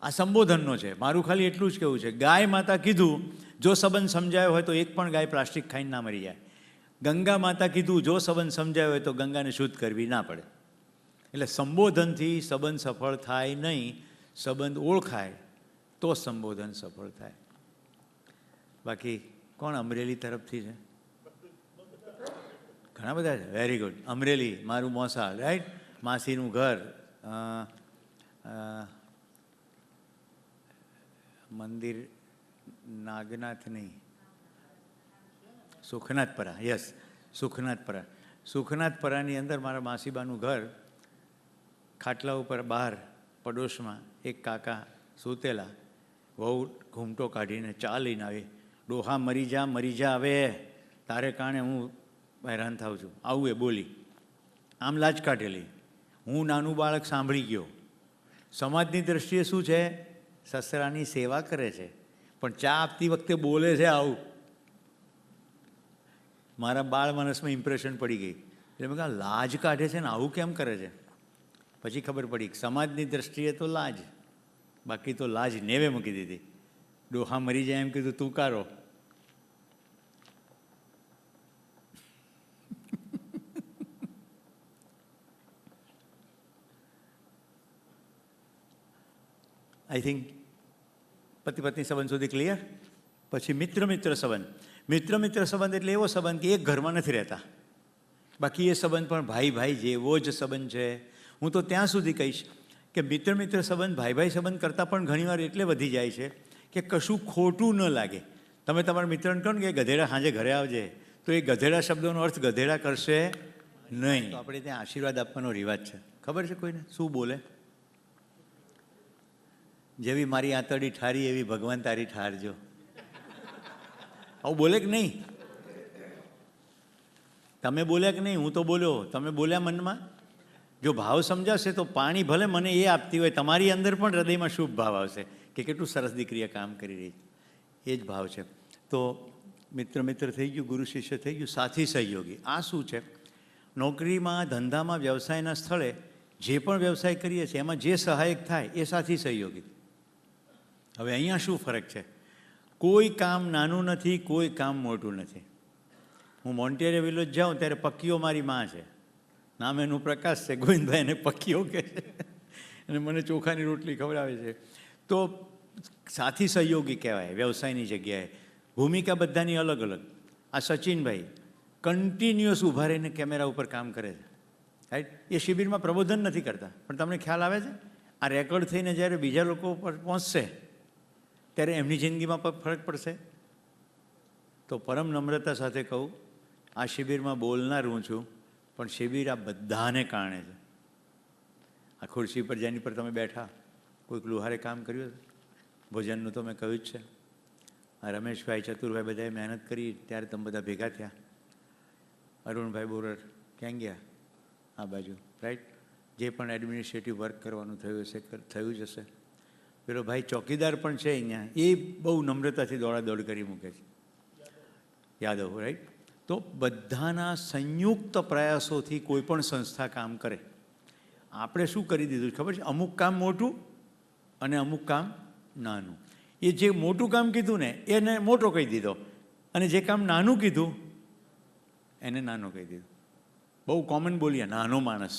આ સંબોધનનો છે. મારું ખાલી એટલું જ કહેવું છે, ગાય માતા કીધું, જો સંબંધ સમજાયો હોય તો એક પણ ગાય પ્લાસ્ટિક ખાઈને ના મરી જાય. ગંગા માતા કીધું, જો સંબંધ સમજાયો હોય તો ગંગાને શુદ્ધ કરવી ના પડે. એટલે સંબોધનથી સંબંધ સફળ થાય નહીં, સંબંધ ઓળખાય તો સંબોધન સફળ થાય. બાકી કોણ અમરેલી તરફથી છે? ઘણા બધા છે. Very good. અમરેલી મારું મોસાળ, રાઈટ? માસીનું ઘર. મંદિર નાગનાથ નહીં, સુખનાથપરા. યસ, સુખનાથપરા. સુખનાથપરાની અંદર મારા માસીબાનું ઘર. ખાટલા ઉપર બહાર પડોશમાં એક કાકા સૂતેલા, બહુ ઘૂમટો કાઢીને ચા લઈને આવે, ડોહા મરી જા હવે, તારે કારણે હું હેરાન થાઉં છું, આવું એ બોલી. આમ લાજ કાઢેલી. હું નાનું બાળક સાંભળી ગયો. સમાજની દ્રષ્ટિએ શું છે? સસરાની સેવા કરે છે, પણ ચા આપતી વખતે બોલે છે આવું. મારા બાળ માણસમાં ઇમ્પ્રેશન પડી ગઈ. એટલે મેં કહ્યું, લાજ કાઢે છે ને આવું કેમ કરે છે? પછી ખબર પડી સમાજની દ્રષ્ટિએ તો લાજ, બાકી તો લાજ નેવે મૂકી દીધી. ડોહા મરી જાય એમ કીધું, તું કારો. આઈ થિંક પતિ પત્ની સંબંધ સુધી ક્લિયર. પછી મિત્ર મિત્ર સંબંધ. મિત્ર મિત્ર સંબંધ એટલે એવો સંબંધ કે એક ઘરમાં નથી રહેતા, બાકી એ સંબંધ પણ ભાઈ ભાઈ જેવો જ સંબંધ છે. હું તો ત્યાં સુધી કહીશ કે મિત્ર મિત્ર સંબંધ ભાઈ ભાઈ સંબંધ કરતાં પણ ઘણીવાર એટલે વધી જાય છે કે કશું ખોટું ન લાગે. તમે તમારા મિત્રને કહો ને કે ગધેડા સાંજે ઘરે આવજે, તો એ ગધેડા શબ્દોનો અર્થ ગધેડા કરશે નહીં. તો આપણે ત્યાં આશીર્વાદ આપવાનો રિવાજ છે. ખબર છે કોઈને? શું બોલે? જેવી મારી આંતરડી ઠારી એવી ભગવાન તારી ઠારજો. આવું બોલે કે નહીં? તમે બોલ્યા કે નહીં? હું તો બોલ્યો. તમે બોલ્યા મનમાં? જો ભાવ સમજાશે તો પાણી ભલે મને એ આપતી હોય, તમારી અંદર પણ હૃદયમાં શુભ ભાવ આવશે કે કેટલું સરસ દીકરી કામ કરી રહી છે. એ જ ભાવ છે. તો મિત્ર મિત્ર થઈ ગયું, ગુરુ શિષ્ય થઈ ગયું, સાથી સહયોગી. આ શું છે? નોકરીમાં, ધંધામાં, વ્યવસાયના સ્થળે જે પણ વ્યવસાય કરીએ છીએ એમાં જે સહાયક થાય એ સાથી સહયોગી. હવે અહીંયા શું ફરક છે? કોઈ કામ નાનું નથી, કોઈ કામ મોટું નથી. હું મોન્ટેરિયો વિલેજ જાઉં ત્યારે પક્કીઓ મારી માં છે, નામ એનું પ્રકાશ છે. ગોવિંદભાઈ એને પક્કીઓ કહે છે અને મને ચોખાની રોટલી ખવડાવે છે. તો સાથી સહયોગી કહેવાય વ્યવસાયની જગ્યાએ. ભૂમિકા બધાની અલગ અલગ. આ સચિનભાઈ કન્ટિન્યુઅસ ઊભા રહીને કેમેરા ઉપર કામ કરે છે, રાઈટ? એ શિબિરમાં પ્રબોધન નથી કરતા, પણ તમને ખ્યાલ આવે છે આ રેકોર્ડ થઈને જ્યારે બીજા લોકો પર પહોંચશે ત્યારે એમની જિંદગીમાં પણ ફરક પડશે. તો પરમ નમ્રતા સાથે કહું, આ શિબિરમાં બોલનાર હું છું, પણ શિબિર આ બધાને કારણે છે. આ ખુરશી પર જેની પર તમે બેઠા, કોઈક લુહારે કામ કર્યું, ભોજનનું તો મેં કહ્યું જ છે. આ રમેશભાઈ, ચતુરભાઈ બધાએ મહેનત કરી ત્યારે તમે બધા ભેગા થયા. અરુણભાઈ બોરર ક્યાં ગયા? આ બાજુ, રાઈટ? જે પણ એડમિનિસ્ટ્રેટિવ વર્ક કરવાનું થયું હશે, થયું જ હશે. પેલો ભાઈ ચોકીદાર પણ છે અહીંયા, એ બહુ નમ્રતાથી દોડાદોડ કરી મૂકે છે, યાદવ, રાઈટ? તો બધાના સંયુક્ત પ્રયાસોથી કોઈ પણ સંસ્થા કામ કરે. આપણે શું કરી દીધું ખબર છે? અમુક કામ મોટું અને અમુક કામ નાનું. એ જે મોટું કામ કીધું ને એને મોટો કહી દીધો, અને જે કામ નાનું કીધું એને નાનું કહી દીધું. બહુ કોમન બોલીએ, નાનો માણસ.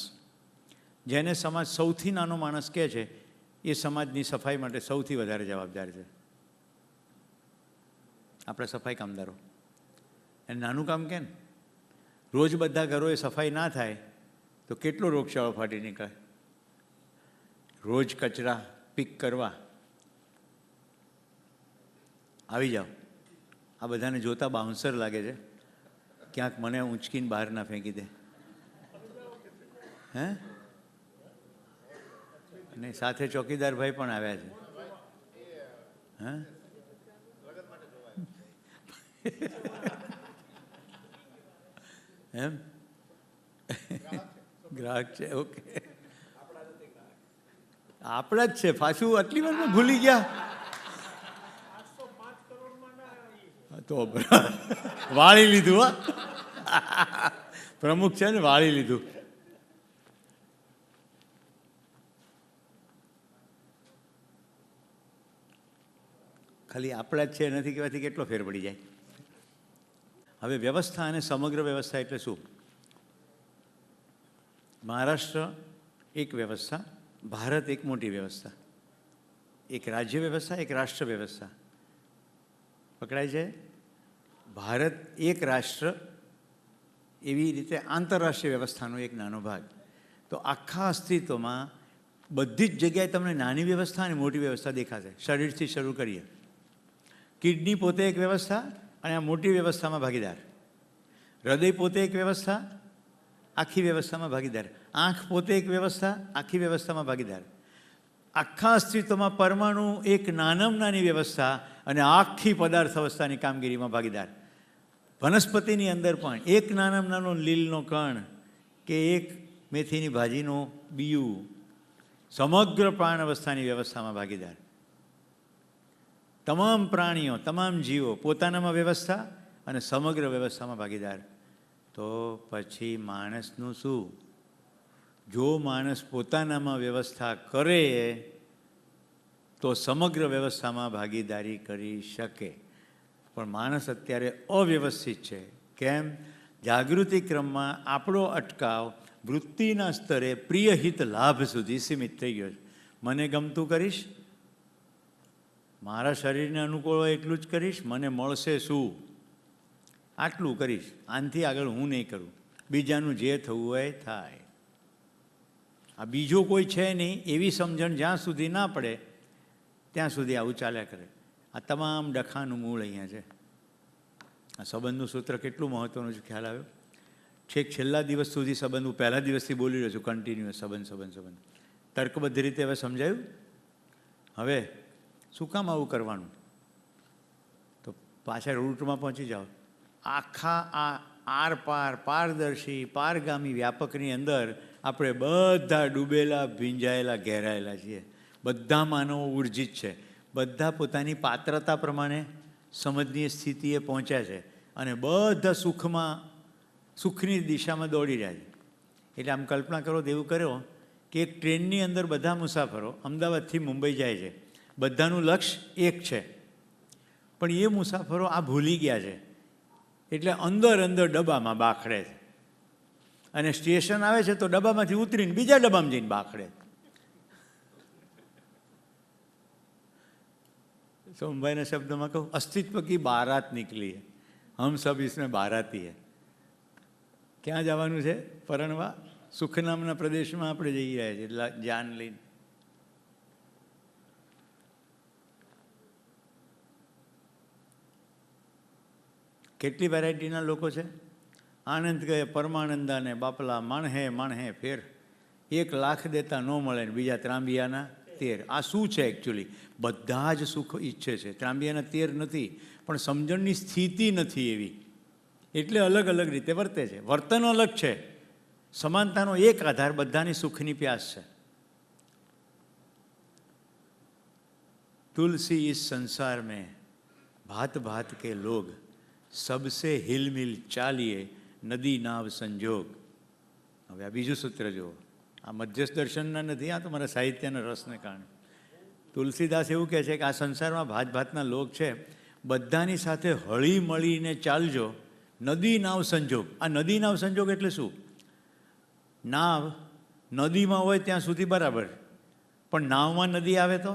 જેને સમાજ સૌથી નાનો માણસ કહે છે એ સમાજની સફાઈ માટે સૌથી વધારે જવાબદાર છે. આપણે સફાઈ કામદારો એને નાનું કામ કે ને, રોજ બધા ઘરોએ સફાઈ ના થાય તો કેટલો રોગચાળો ફાટી નીકળે. રોજ કચરા પીક કરવા આવી જાઓ. આ બધાને જોતા બાઉન્સર લાગે છે, ક્યાંક મને ઊંચકીને બહાર ના ફેંકી દે. હે? અને સાથે ચોકીદાર ભાઈ પણ આવ્યા છે. હા, એમ ગ્રાહક છે. ઓકે, આપણા જ છે. પાછું આટલી વારમાં ભૂલી ગયા તો વાળી લીધું. હા, પ્રમુખ છે ને, વાળી લીધું. ખાલી આપણા જ છે નથી કહેવાથી કેટલો ફેર પડી જાય. હવે વ્યવસ્થા અને સમગ્ર વ્યવસ્થા એટલે શું? મહારાષ્ટ્ર એક વ્યવસ્થા, ભારત એક મોટી વ્યવસ્થા, એક રાજ્ય વ્યવસ્થા, એક રાષ્ટ્ર વ્યવસ્થા. પકડાય છે? ભારત એક રાષ્ટ્ર એવી રીતે આંતરરાષ્ટ્રીય વ્યવસ્થાનો એક નાનો ભાગ. તો આખા અસ્તિત્વમાં બધી જ જગ્યાએ તમને નાની વ્યવસ્થા અને મોટી વ્યવસ્થા દેખાશે. શરીરથી શરૂ કરીએ. કિડની પોતે એક વ્યવસ્થા અને આ મોટી વ્યવસ્થામાં ભાગીદાર. હૃદય પોતે એક વ્યવસ્થા, આખી વ્યવસ્થામાં ભાગીદાર. આંખ પોતે એક વ્યવસ્થા, આખી વ્યવસ્થામાં ભાગીદાર. આખા અસ્તિત્વમાં પરમાણુ એક નાનામાં નાની વ્યવસ્થા અને આખી પદાર્થ અવસ્થાની કામગીરીમાં ભાગીદાર. વનસ્પતિની અંદર પણ એક નાનામાં નાનો લીલનો કણ કે એક મેથીની ભાજીનો બીયું સમગ્ર પ્રાણ અવસ્થાની વ્યવસ્થામાં ભાગીદાર. તમામ પ્રાણીઓ, તમામ જીવો પોતાનામાં વ્યવસ્થા અને સમગ્ર વ્યવસ્થામાં ભાગીદાર. તો પછી માણસનું શું? જો માણસ પોતાનામાં વ્યવસ્થા કરે તો સમગ્ર વ્યવસ્થામાં ભાગીદારી કરી શકે. પણ માણસ અત્યારે અવ્યવસ્થિત છે. કેમ? જાગૃતિ ક્રમમાં આપણો અટકાવ વૃત્તિના સ્તરે પ્રિય હિત લાભ સુધી સીમિત થઈ ગયો છે. મને ગમતું કરીશ, મારા શરીરને અનુકૂળ હોય એટલું જ કરીશ, મને મળશે શું આટલું કરીશ, આનાથી આગળ હું નહીં કરું. બીજાનું જે થવું હોય થાય. આ બીજો કોઈ છે નહીં એવી સમજણ જ્યાં સુધી ના પડે ત્યાં સુધી આવું ચાલ્યા કરે. આ તમામ ડખાનું મૂળ અહીંયા છે. આ સંબંધનું સૂત્ર કેટલું મહત્ત્વનું છે ખ્યાલ આવ્યો? છેક છેલ્લા દિવસ સુધી સંબંધ, હું પહેલા દિવસથી બોલી રહ્યો છું, કન્ટિન્યુઅસ સંબંધ સંબંધ સંબંધ. તર્કબદ્ધ રીતે હવે સમજાયું? હવે શું કામ આવું કરવાનું? તો પાછા રૂટમાં પહોંચી જાઓ. આખા આ આર પાર, પારદર્શી, પારગામી વ્યાપકની અંદર આપણે બધા ડૂબેલા, ભીંજાયેલા, ઘેરાયેલા છીએ. બધા માનવો ઉર્જિત છે. બધા પોતાની પાત્રતા પ્રમાણે સમજની સ્થિતિએ પહોંચ્યા છે અને બધા સુખની દિશામાં દોડી રહ્યા છે. એટલે આમ કલ્પના કરો તો એવું કરો કે એક ટ્રેનની અંદર બધા મુસાફરો અમદાવાદથી મુંબઈ જાય છે. બધાનું લક્ષ્ય એક છે, પણ એ મુસાફરો આ ભૂલી ગયા છે. એટલે અંદર અંદર ડબ્બામાં બાખડે છે અને સ્ટેશન આવે છે તો ડબ્બામાંથી ઉતરીને બીજા ડબ્બામાં જઈને બાખડે. સોમભાઈના શબ્દોમાં કહું, અસ્તિત્વ કી બારાત નીકળી હે, હમ સબ इसमें બારાતી હે. ક્યાં જવાનું છે? પરણવા. સુખ નામના પ્રદેશમાં આપણે જઈ રહ્યા છીએ જાન લઈને. કેટલી વેરાયટીના લોકો છે. આનંદ કહે પરમાનંદાને બાપલા માણહે ફેર, 1 લાખ દેતા ન મળે ને બીજા ત્રાંબિયાના 13. આ શું છે એકચ્યુઅલી? બધા જ સુખ ઈચ્છે છે. ત્રાંબિયાના 13 નથી, પણ સમજણની સ્થિતિ નથી એવી, એટલે અલગ અલગ રીતે વર્તે છે. વર્તન અલગ છે, સમાનતાનો એક આધાર બધાની સુખની પ્યાસ છે. तुलसी इस संसार में भात भात के लोग, सबसे हिलमिल चालिए नदी नाव संजोग. હવે આ બીજું સૂત્ર જુઓ. આ મધ્યસ્થ દર્શનના નથી, આ તો મારા સાહિત્યના રસને કારણે. તુલસીદાસ એવું કહે છે કે આ સંસારમાં ભાત ભાતના લોક છે, બધાની સાથે હળી મળીને ચાલજો, નદી નાવ સંજોગ. આ નદી નાવ સંજોગ એટલે શું? નાવ નદીમાં હોય ત્યાં સુધી બરાબર, પણ નાવમાં નદી આવે તો?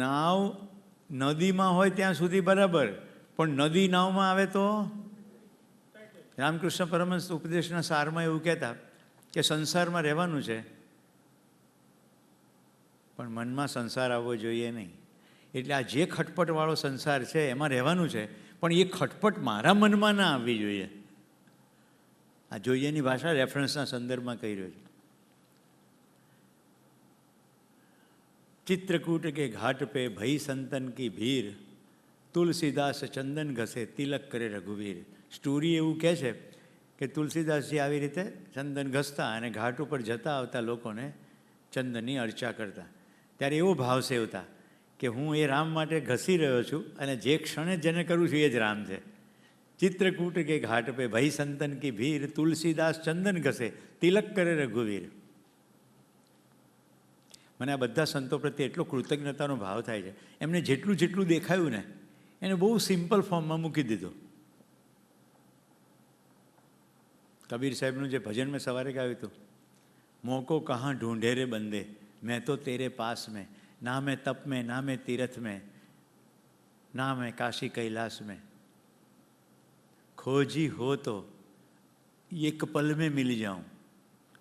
નાવ નદીમાં હોય ત્યાં સુધી બરાબર, પણ નદી નાવમાં આવે તો? રામકૃષ્ણ પરમહંસ ઉપદેશના સારમાં એવું કહેતા કે સંસારમાં રહેવાનું છે, પણ મનમાં સંસાર આવવો જોઈએ નહીં. એટલે આ જે ખટપટવાળો સંસાર છે એમાં રહેવાનું છે, પણ એ ખટપટ મારા મનમાં ના આવવી જોઈએ. આ જોઈએની ભાષા રેફરન્સના સંદર્ભમાં કહી રહ્યો છે. चित्रकूट के घाट पे भई संतन की भीड़, तुलसीदास चंदन घसे तिलक करे रघुवीर. સ્ટોરી એવું કહે છે કે તુલસીદાસજી આવી રીતે ચંદન ઘસતા અને ઘાટ ઉપર જતા આવતા લોકોને ચંદનની અર્ચા કરતા. ત્યારે એવો ભાવ સેવતા કે હું એ રામ માટે ઘસી રહ્યો છું અને જે ક્ષણે જેને કરું છું એ જ રામ છે. ચિત્રકૂટ કે ઘાટ પે ભઈ સંતન કી ભીડ, તુલસીદાસ ચંદન ઘસે તિલક કરે રઘુવીર. મને આ બધા સંતો પ્રત્યે એટલો કૃતજ્ઞતાનો ભાવ થાય છે. એમને જેટલું જેટલું દેખાયું ને એને બહુ સિમ્પલ ફોર્મમાં મૂકી દીધું. કબીર સાહેબનું જે ભજન મેં સવારે ગાયું હતું, મોકો કહાં ઢૂંઢે રે બંદે, મેં તો તેરે પાસ મેં, ના મેં તપ મેં, ના મેં તીરથ મેં, ના મેં કાશી કૈલાસ મેં, खोजी हो तो एक पल में मिल जाऊं,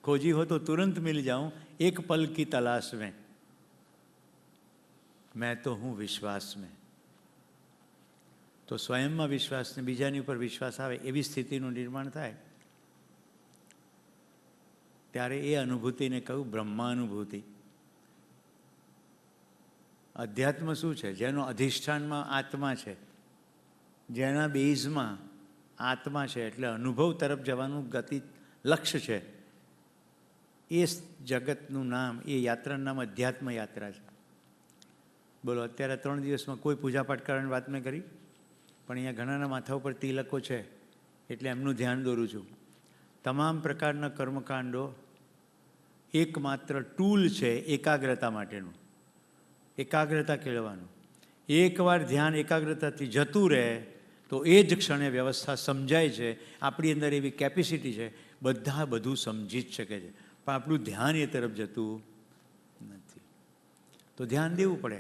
खोजी हो तो तुरंत मिल जाऊं, एक पल की तलाश में, मैं तो हूँ विश्वास में. તો સ્વયંમાં વિશ્વાસ ને બીજાની ઉપર વિશ્વાસ આવે એવી સ્થિતિનું નિર્માણ થાય ત્યારે એ અનુભૂતિને કહ્યું બ્રહ્માનુભૂતિ. અધ્યાત્મ શું છે? જેનો અધિષ્ઠાનમાં આત્મા છે, જેના બેઝમાં આત્મા છે, એટલે અનુભવ તરફ જવાનું ગતિ લક્ષ્ય છે. એ જગતનું નામ, એ યાત્રાનું નામ અધ્યાત્મ યાત્રા છે. બોલો, અત્યારે 3 દિવસમાં કોઈ પૂજાપાઠ કરવાની વાત મેં કરી, પણ અહીંયા ઘણાના માથા ઉપર તિલકો છે એટલે એમનું ધ્યાન દોરું છું. તમામ પ્રકારના કર્મકાંડો એકમાત્ર ટૂલ છે એકાગ્રતા માટેનું, એકાગ્રતા કેળવવાનું. એકવાર ધ્યાન એકાગ્રતાથી જતું રહે તો એ જ ક્ષણે વ્યવસ્થા સમજાય છે. આપણી અંદર એવી કેપેસિટી છે, બધા બધું સમજી જ શકે છે, પણ આપણું ધ્યાન એ તરફ જતું નથી. તો ધ્યાન દેવું પડે.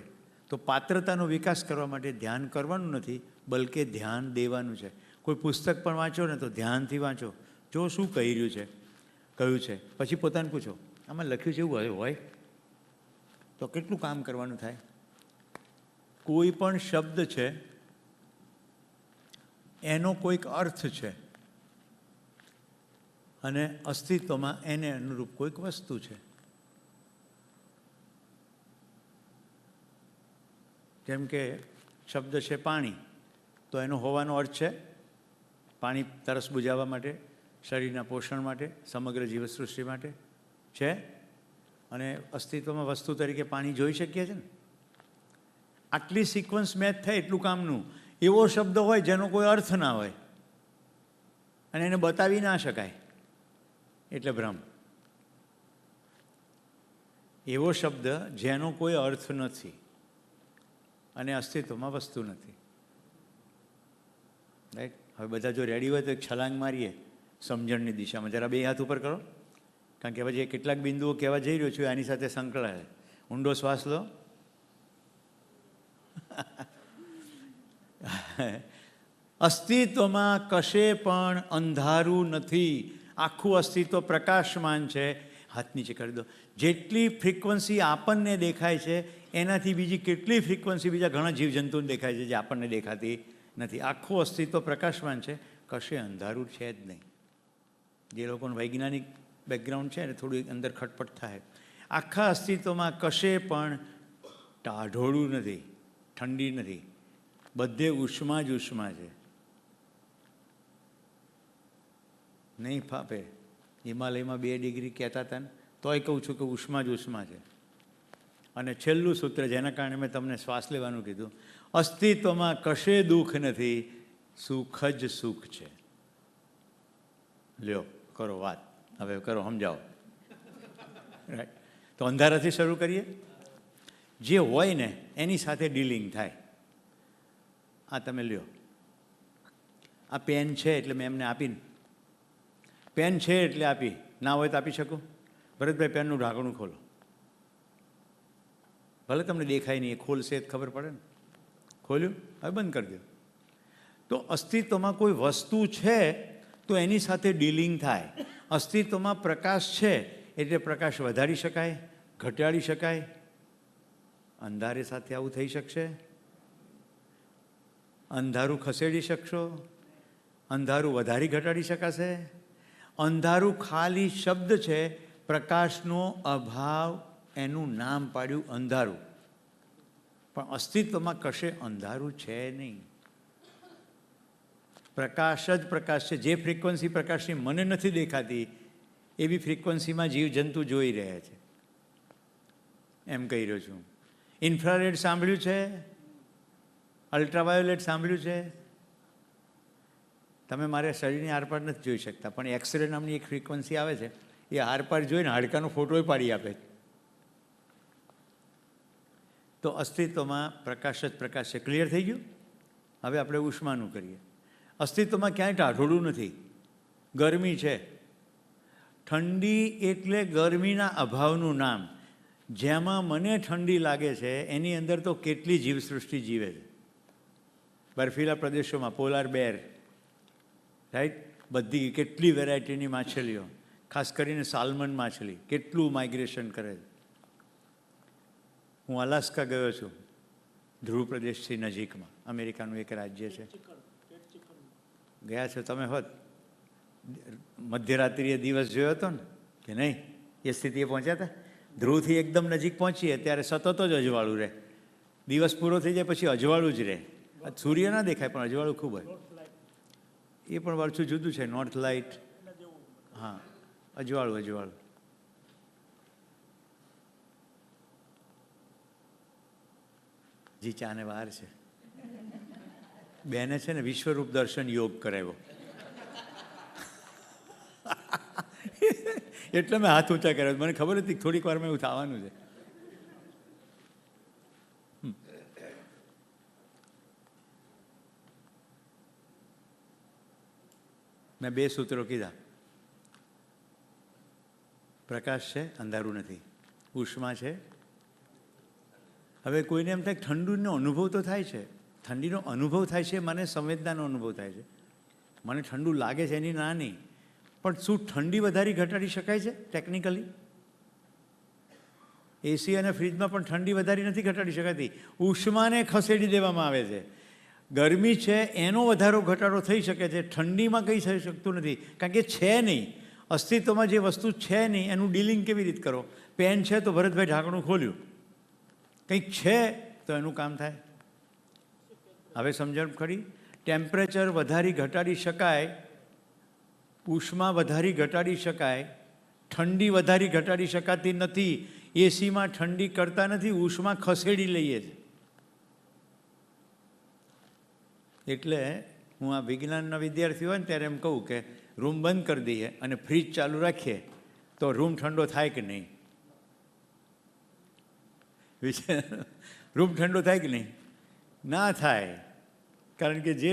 તો પાત્રતાનો વિકાસ કરવા માટે ધ્યાન કરવાનું નથી, બલકે ધ્યાન દેવાનું છે. કોઈ પુસ્તક પણ વાંચો ને તો ધ્યાનથી વાંચો, જો શું કહી રહ્યું છે, કહ્યું છે, પછી પોતાને પૂછો આમાં લખ્યું છે એવું હોય તો કેટલું કામ કરવાનું થાય. કોઈ પણ શબ્દ છે એનો કોઈક અર્થ છે અને અસ્તિત્વમાં એને અનુરૂપ કોઈક વસ્તુ છે. જેમ કે શબ્દ છે પાણી, તો એનો હોવાનો અર્થ છે પાણી તરસ બુજાવવા માટે, શરીરના પોષણ માટે, સમગ્ર જીવસૃષ્ટિ માટે છે. અને અસ્તિત્વમાં વસ્તુ તરીકે પાણી જોઈ શકીએ છીએ ને. આટલી સિક્વન્સ મેચ થાય એટલું કામનું. એવો શબ્દ હોય જેનો કોઈ અર્થ ના હોય અને એને બતાવી ના શકાય એટલે ભ્રમ. એવો શબ્દ જેનો કોઈ અર્થ નથી અને અસ્તિત્વમાં વસ્તુ નથી. રાઈટ? હવે બધા જો રેડી હોય તો એક છલાંગ મારીએ સમજણની દિશામાં. જરા 2 હાથ ઉપર કરો, કારણ કે હવે જે કેટલાક બિંદુઓ કહેવા જઈ રહ્યો છું આની સાથે સંકળાયેલ. ઊંડો શ્વાસ લો. અસ્તિત્વમાં કશે પણ અંધારું નથી. આખું અસ્તિત્વ પ્રકાશમાન છે. હાથ નીચે કરી દો. જેટલી ફ્રીક્વન્સી આપણને દેખાય છે એનાથી બીજી કેટલી ફ્રીક્વન્સી બીજા ઘણા જીવજંતુને દેખાય છે જે આપણને દેખાતી નથી. આખું અસ્તિત્વ પ્રકાશમાન છે, કશે અંધારું છે જ નહીં. જે લોકોનું વૈજ્ઞાનિક બેકગ્રાઉન્ડ છે ને થોડું અંદર ખટપટ થાય. આખા અસ્તિત્વમાં કશે પણ ટાઢોળું નથી, ઠંડી નથી, બધે ઉષ્મા જ ઉષ્મા છે. નહીં ફાપે. હિમાલયમાં 2 ડિગ્રી કહેતા હતા ને, તોય કહું છું કે ઉષ્મા જ ઉષ્મા છે. અને છેલ્લું સૂત્ર જેના કારણે મેં તમને શ્વાસ લેવાનું કીધું, અસ્તિત્વમાં કશે દુઃખ નથી, સુખ જ સુખ છે. લ્યો કરો વાત, હવે કરો, સમજાવો. રાઈટ? તો અંધારાથી શરૂ કરીએ. જે હોય ને એની સાથે ડીલિંગ થાય. આ તમે લ્યો, આ પેન છે એટલે મેં એમને આપીને, પેન છે એટલે આપી, ના હોય તો આપી શકું. ભરતભાઈ પેનનું ઢાંકણું ખોલો. ભલે તમને દેખાય નહીં, એ ખોલશે જ ખબર પડે ને. ખોલ્યું? હવે બંધ કરી દો. તો અસ્તિત્વમાં કોઈ વસ્તુ છે તો એની સાથે ડીલિંગ થાય. અસ્તિત્વમાં પ્રકાશ છે એટલે પ્રકાશ વધારી શકાય, ઘટાડી શકાય. અંધારે સાથે આવું થઈ શકશે? અંધારું ખસેડી શકશો? અંધારું વધારી ઘટાડી શકાશે? અંધારું ખાલી શબ્દ છે, પ્રકાશનો અભાવ, એનું નામ પાડ્યું અંધારું. પણ અસ્તિત્વમાં કશે અંધારું છે નહીં. પ્રકાશ જ પ્રકાશ છે. જે ફ્રીક્વન્સી પ્રકાશની મને નથી દેખાતી એવી ફ્રીક્વન્સીમાં જીવજંતુ જોઈ રહ્યા છે, એમ કહી રહ્યો છું. ઇન્ફ્રારેડ સાંભળ્યું છે? અલ્ટ્રાવાયોલેટ સાંભળ્યું છે? તમે મારા શરીરની આરપાર નથી જોઈ શકતા, પણ એક્સરે નામની એક ફ્રીક્વન્સી આવે છે, એ આરપાર જોઈને હાડકાનો ફોટો પાડી આપે. તો અસ્તિત્વમાં પ્રકાશ જ પ્રકાશ છે. ક્લિયર થઈ ગયું? હવે આપણે ઉષ્માનું કરીએ. અસ્તિત્વમાં ક્યાંય ટાઢોળું નથી. ગરમી છે. ઠંડી એટલે ગરમીના અભાવનું નામ. જેમાં મને ઠંડી લાગે છે એની અંદર તો કેટલી જીવસૃષ્ટિ જીવે છે. બર્ફીલા પ્રદેશોમાં પોલાર બેર, રાઈટ, બધી કેટલી વેરાયટીની માછલીઓ, ખાસ કરીને સાલ્મન માછલી કેટલું માઇગ્રેશન કરે છે. હું અલાસ્કા ગયો છું, ધ્રુવ પ્રદેશથી નજીકમાં, અમેરિકાનું એક રાજ્ય છે. ગયા છો તમે? હોત મધ્યરાત્રિએ દિવસ જોયો હતો ને કે નહીં? એ સ્થિતિએ પહોંચ્યા હતા. ધ્રુવથી એકદમ નજીક પહોંચીએ ત્યારે સતત જ અજવાળું રહે. દિવસ પૂરો થઈ જાય પછી અજવાળું જ રહે. સૂર્ય ના દેખાય પણ અજવાળું ખૂબ હોય. એ પણ પાછું જુદું છે. નોર્થ લાઇટ, હા, અજવાળું અજવાળું. જી ચાને વાર છે. બેને છે ને વિશ્વરૂપ દર્શન યોગ કરાવ્યો એટલે મેં હાથ ઊંચા કર્યા. મને ખબર હતી થોડીક વારમાં એવું થવાનું છે. મેં 2 સૂત્રો કીધા. પ્રકાશ છે, અંધારું નથી. ઉષ્મા છે. હવે કોઈને એમ થાય ઠંડીનો અનુભવ તો થાય છે. ઠંડીનો અનુભવ થાય છે, મને સંવેદનાનો અનુભવ થાય છે. મને ઠંડુ લાગે છે એની ના નહીં, પણ શું ઠંડી વધારી ઘટાડી શકાય છે ટેકનિકલી? એસી અને ફ્રીજમાં પણ ઠંડી વધારી નથી ઘટાડી શકાતી. ઉષ્માને ખસેડી દેવામાં આવે છે. ગરમી છે એનો વધારો ઘટાડો થઈ શકે છે, ઠંડીમાં કંઈ થઈ શકતું નથી, કારણ કે છે નહીં. અસ્તિત્વમાં જે વસ્તુ છે નહીં એનું ડીલિંગ કેવી રીતે કરો? પેન છે તો ભરતભાઈ ઢાંકણું ખોલ્યું, કંઈક છે તો એનું કામ થાય. હવે સમજણ ખરી? ટેમ્પરેચર વધારી ઘટાડી શકાય, ઉષ્મા વધારી ઘટાડી શકાય, ઠંડી વધારી ઘટાડી શકાતી નથી. એસીમાં ઠંડી કરતા નથી, ઉષ્મા ખસેડી લઈએ છીએ. એટલે હું આ વિજ્ઞાનના વિદ્યાર્થી હોય ને ત્યારે એમ કહું કે રૂમ બંધ કરી દઈએ અને ફ્રીજ ચાલુ રાખીએ તો રૂમ ઠંડો થાય કે નહીં? રૂમ ઠંડો થાય કે નહીં? ના થાય, કારણ કે જે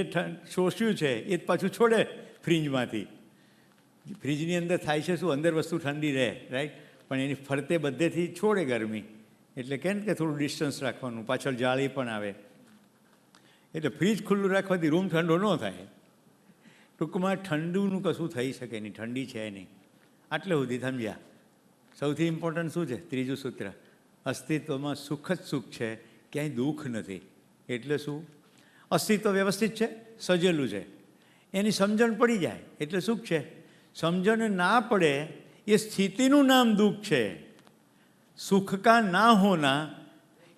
શોષ્યું છે એ પાછું છોડે ફ્રીજમાંથી. ફ્રીજની અંદર થાય છે શું? અંદર વસ્તુ ઠંડી રહે, રાઈટ, પણ એની ફરતે બધેથી છોડે ગરમી. એટલે કેમ કે થોડું ડિસ્ટન્સ રાખવાનું, પાછળ જાળી પણ આવે. એટલે ફ્રીજ ખુલ્લું રાખવાથી રૂમ ઠંડો ન થાય. ટૂંકમાં ઠંડુનું કશું થઈ શકે નહીં, ઠંડી છે નહીં. આટલે સુધી સમજ્યા? સૌથી ઇમ્પોર્ટન્ટ શું છે? ત્રીજું સૂત્ર. અસ્તિત્વમાં સુખ જ સુખ છે, ક્યાંય દુઃખ નથી. એટલે શું? અસ્તિત્વ વ્યવસ્થિત છે, સજેલું છે, એની સમજણ પડી જાય એટલે સુખ છે. સમજણ ના પડે એ સ્થિતિનું નામ દુઃખ છે. સુખ કા ના હોના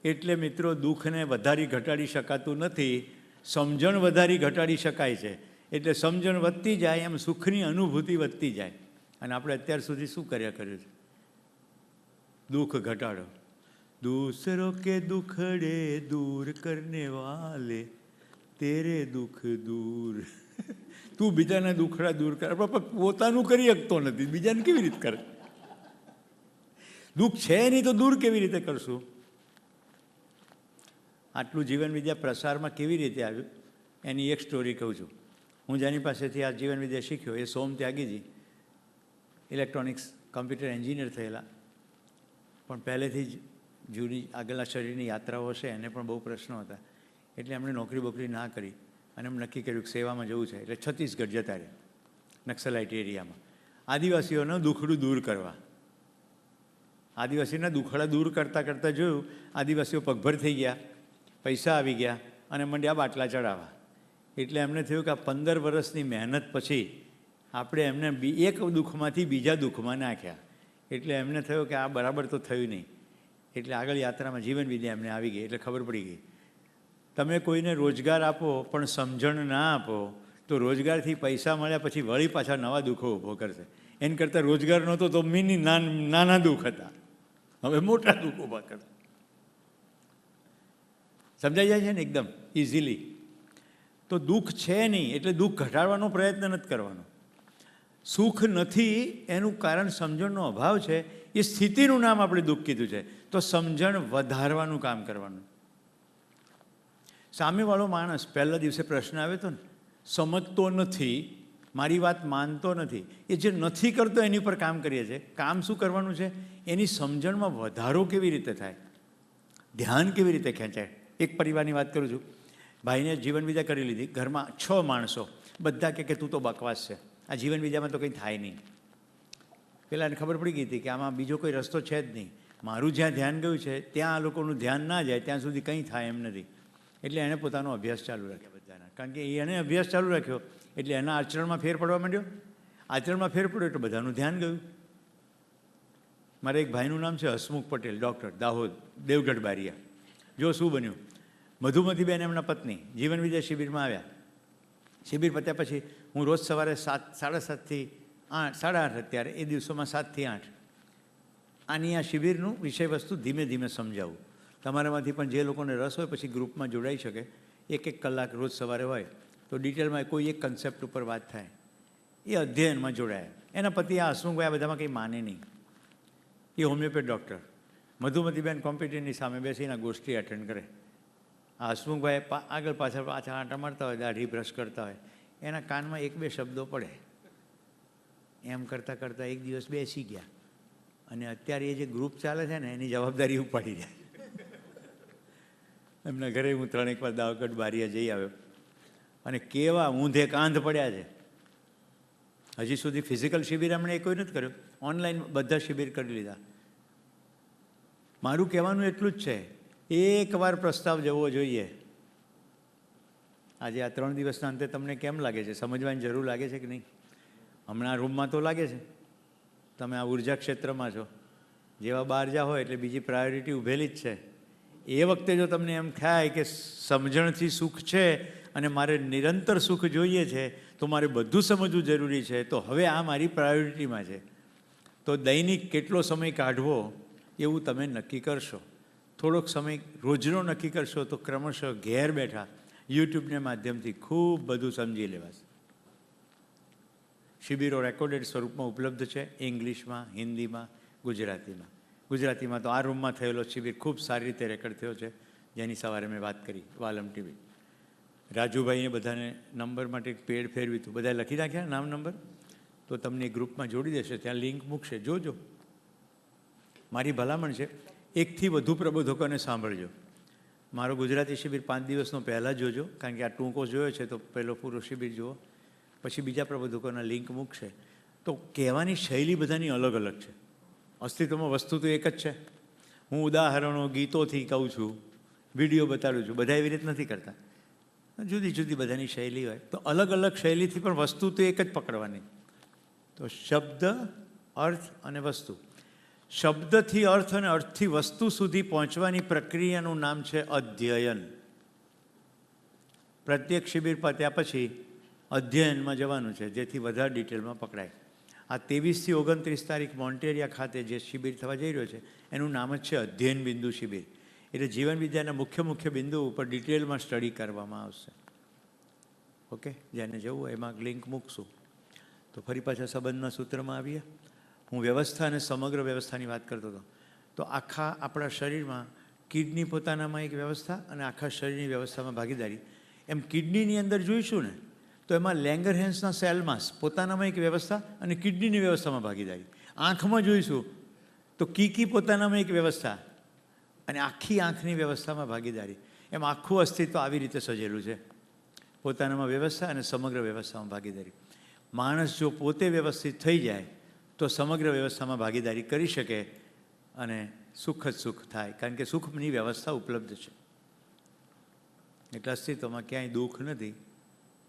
એટલે મિત્રો દુઃખને વધારી ઘટાડી શકાતું નથી, સમજણ વધારી ઘટાડી શકાય છે. એટલે સમજણ વધતી જાય એમ સુખની અનુભૂતિ વધતી જાય. અને આપણે અત્યાર સુધી શું કર્યું છે? દુઃખ ઘટાડો. दूसरों के दुखड़े दूर करने वाले तेरे दुख दूर. તું બીજાના દુખડા દૂર કર, પોતાનું કરી શકતો નથી, બીજાને કેવી રીતે કરે? દુઃખ છે નહીં તો દૂર કેવી રીતે કરશું? આટલું જીવન વિદ્યા પ્રસારમાં કેવી રીતે આવ્યું એની એક સ્ટોરી કહું છું. હું જેની પાસેથી આ જીવન વિદ્યા શીખ્યો એ સોમ ત્યાગીજી, ઇલેક્ટ્રોનિક્સ કમ્પ્યુટર એન્જિનિયર થયેલા, પણ પહેલેથી જ જૂની આગળના શરીરની યાત્રાઓ છે એને પણ બહુ પ્રશ્નો હતા. એટલે એમણે નોકરી બોકરી ના કરી અને એમ નક્કી કર્યું કે સેવામાં જવું છે. એટલે છત્તીસગઢ જતા રહ્યા, નક્સલાઇટ એરિયામાં, આદિવાસીઓનું દુખડું દૂર કરવા. આદિવાસીના દુખડા દૂર કરતાં કરતાં જોયું આદિવાસીઓ પગભર થઈ ગયા, પૈસા આવી ગયા અને મંડ્યા બાટલા ચડાવવા. એટલે એમને થયું કે આ 15 વર્ષની મહેનત પછી આપણે એમને એક દુઃખમાંથી બીજા દુઃખમાં નાખ્યા. એટલે એમને થયું કે આ બરાબર તો થયું નહીં. એટલે આગળ યાત્રામાં જીવન વિદ્યા એમને આવી ગઈ. એટલે ખબર પડી ગઈ, તમે કોઈને રોજગાર આપો પણ સમજણ ના આપો તો રોજગારથી પૈસા મળ્યા પછી વળી પાછા નવા દુઃખો ઊભો કરશે. એના કરતાં રોજગાર નહોતો તો નાના દુઃખ હતા, હવે મોટા દુઃખ ઊભા કરશે. સમજાઈ જાય છે ને એકદમ ઇઝીલી? તો દુઃખ છે નહીં એટલે દુઃખ ઘટાડવાનો પ્રયત્ન નથી કરવાનો. સુખ નથી એનું કારણ સમજણનો અભાવ છે. એ સ્થિતિનું નામ આપણે દુઃખ કીધું છે. તો સમજણ વધારવાનું કામ કરવાનું. સામેવાળો માણસ પહેલા દિવસે પ્રશ્ન આવ્યો હતો ને, સમજતો નથી, મારી વાત માનતો નથી, એ જે નથી કરતો એની ઉપર કામ કરીએ છીએ. કામ શું કરવાનું છે? એની સમજણમાં વધારો કેવી રીતે થાય, ધ્યાન કેવી રીતે ખેંચાય. એક પરિવારની વાત કરું છું. ભાઈને જીવન વિદ્યા કરી લીધી. ઘરમાં 6 માણસો, બધા કે તું તો બકવાસ છે, આ જીવન વિદ્યામાં તો કંઈ થાય નહીં. પેલા એને ખબર પડી ગઈ હતી કે આમાં બીજો કોઈ રસ્તો છે જ નહીં. મારું જ્યાં ધ્યાન ગયું છે ત્યાં આ લોકોનું ધ્યાન ના જાય ત્યાં સુધી કંઈ થાય એમ નથી. એટલે એણે પોતાનો અભ્યાસ ચાલુ રાખ્યો બધાના. કારણ કે એણે અભ્યાસ ચાલુ રાખ્યો એટલે એના આચરણમાં ફેર પડવા માંડ્યો. આચરણમાં ફેર પડ્યો એટલે બધાનું ધ્યાન ગયું. મારા એક ભાઈનું નામ છે હસમુખ પટેલ, ડૉક્ટર, દાહોદ, દેવગઢ બારિયા. જો શું બન્યું, મધુમતીબેન એમના પત્ની જીવન વિદ્યા શિબિરમાં આવ્યા. શિબિર પત્યા પછી હું રોજ સવારે 7:30 થી 8:30 અત્યારે એ દિવસોમાં 7 થી 8 આની આ શિબિરનું વિષય વસ્તુ ધીમે ધીમે સમજાવું. તમારામાંથી પણ જે લોકોને રસ હોય પછી ગ્રુપમાં જોડાઈ શકે. 1 કલાક રોજ સવારે હોય તો ડિટેલમાં કોઈ એક કન્સેપ્ટ ઉપર વાત થાય. એ અધ્યયનમાં જોડાયા. એના પતિ આ હસમુખભાઈ આ બધામાં કંઈ માને નહીં. એ હોમિયોપેથ ડૉક્ટર. મધુમતીબેન કોમ્પ્યુટરની સામે બેસીને ગોષ્ઠી એટેન્ડ કરે. આ હસમુખભાઈ આગળ પાછળ પાછા આંટા મારતા હોય, દાઢી બ્રશ કરતા હોય, એના કાનમાં 1-2 શબ્દો પડે. એમ કરતાં કરતાં એક દિવસ બેસી ગયા અને અત્યારે એ જે ગ્રુપ ચાલે છે ને એની જવાબદારી ઉપાડી જાય. એમના ઘરે હું 3 વાર દાવગઢ બારિયા જઈ આવ્યો અને કેવા ઊંધે કાંધ પડ્યા છે. હજી સુધી ફિઝિકલ શિબિર એમણે કોઈ નથી કર્યો, ઓનલાઈન બધા શિબિર કરી લીધા. મારું કહેવાનું એટલું જ છે, એકવાર પ્રસ્તાવ જવો જોઈએ. આજે આ 3 દિવસના અંતે તમને કેમ લાગે છે? સમજવાની જરૂર લાગે છે કે નહીં? હમણાં રૂમમાં તો લાગે છે તમે આ ઉર્જા ક્ષેત્રમાં છો. જેવા બહાર જા હોય એટલે બીજી પ્રાયોરિટી ઊભેલી જ છે. એ વખતે જો તમને એમ થાય કે સમજણથી સુખ છે અને મારે નિરંતર સુખ જોઈએ છે તો મારે બધું સમજવું જરૂરી છે, તો હવે આ મારી પ્રાયોરિટીમાં છે. તો દૈનિક કેટલો સમય કાઢવો એવું તમે નક્કી કરશો. થોડોક સમય રોજનો નક્કી કરશો તો ક્રમશઃ ઘેર બેઠા યુટ્યુબના માધ્યમથી ખૂબ બધું સમજી લેવાશે. શિબિરો રેકોર્ડેડ સ્વરૂપમાં ઉપલબ્ધ છે, ઇંગ્લિશમાં, હિન્દીમાં, ગુજરાતીમાં. ગુજરાતીમાં તો આ રૂમમાં થયેલો શિબિર ખૂબ સારી રીતે રેકોર્ડ થયો છે, જેની સવારે મેં વાત કરી વાલમ ટીવી. રાજુભાઈએ બધાને નંબર માટે પેડ ફેરવ્યું હતું, બધાએ લખી નાખ્યા નામ નંબર, તો તમને ગ્રુપમાં જોડી દેશે, ત્યાં લિંક મૂકશે, જોજો. મારી ભલામણ છે 1થી વધુ પ્રબોધકોને સાંભળજો. મારો ગુજરાતી શિબિર 5 દિવસનો પહેલાં જોજો, કારણ કે આ ટૂંકો જોયો છે તો પહેલો પૂરો શિબિર જુઓ, પછી બીજા પ્રબોધકોના લિંક મૂકશે. તો કહેવાની શૈલી બધાની અલગ અલગ છે. અસ્તિત્વમાં વસ્તુ તો એક જ છે. હું ઉદાહરણો ગીતોથી કહું છું, વિડીયો બતાડું છું, બધા એવી રીતે નથી કરતા. જુદી જુદી બધાની શૈલી હોય તો અલગ અલગ શૈલીથી પણ વસ્તુ તો એક જ પકડવાની. તો શબ્દ, અર્થ અને વસ્તુ. શબ્દથી અર્થ અને અર્થથી વસ્તુ સુધી પહોંચવાની પ્રક્રિયાનું નામ છે અધ્યયન. પ્રત્યેક શિબિર પત્યા પછી અધ્યયનમાં જવાનું છે, જેથી વધારે ડિટેલમાં પકડાય. આ 23 થી 29 તારીખ મોન્ટેરિયા ખાતે જે શિબિર થવા જઈ રહ્યો છે એનું નામ જ છે અધ્યયન બિંદુ શિબિર. એટલે જીવન વિદ્યાના મુખ્ય બિંદુ ઉપર ડિટેલમાં સ્ટડી કરવામાં આવશે. ઓકે, જેને જવું હોય એમાં લિંક મૂકશું. તો ફરી પાછા સંબંધના સૂત્રમાં આવીએ. હું વ્યવસ્થા અને સમગ્ર વ્યવસ્થાની વાત કરતો હતો. તો આખા આપણા શરીરમાં કિડની પોતાનામાં એક વ્યવસ્થા અને આખા શરીરની વ્યવસ્થામાં ભાગીદારી. એમ કિડનીની અંદર જોઈશું ને તો એમાં લેંગરહેન્સના સેલમાં પોતાનામાં એક વ્યવસ્થા અને કિડનીની વ્યવસ્થામાં ભાગીદારી. આંખમાં જોઈશું તો કીકી પોતાનામાં એક વ્યવસ્થા અને આખી આંખની વ્યવસ્થામાં ભાગીદારી. એમ આખું અસ્તિત્વ આવી રીતે સજેલું છે, પોતાનામાં વ્યવસ્થા અને સમગ્ર વ્યવસ્થામાં ભાગીદારી. માણસ જો પોતે વ્યવસ્થિત થઈ જાય તો સમગ્ર વ્યવસ્થામાં ભાગીદારી કરી શકે અને સુખ જ સુખ થાય, કારણ કે સુખની વ્યવસ્થા ઉપલબ્ધ છે. એટલે અસ્તિત્વમાં ક્યાંય દુઃખ નથી,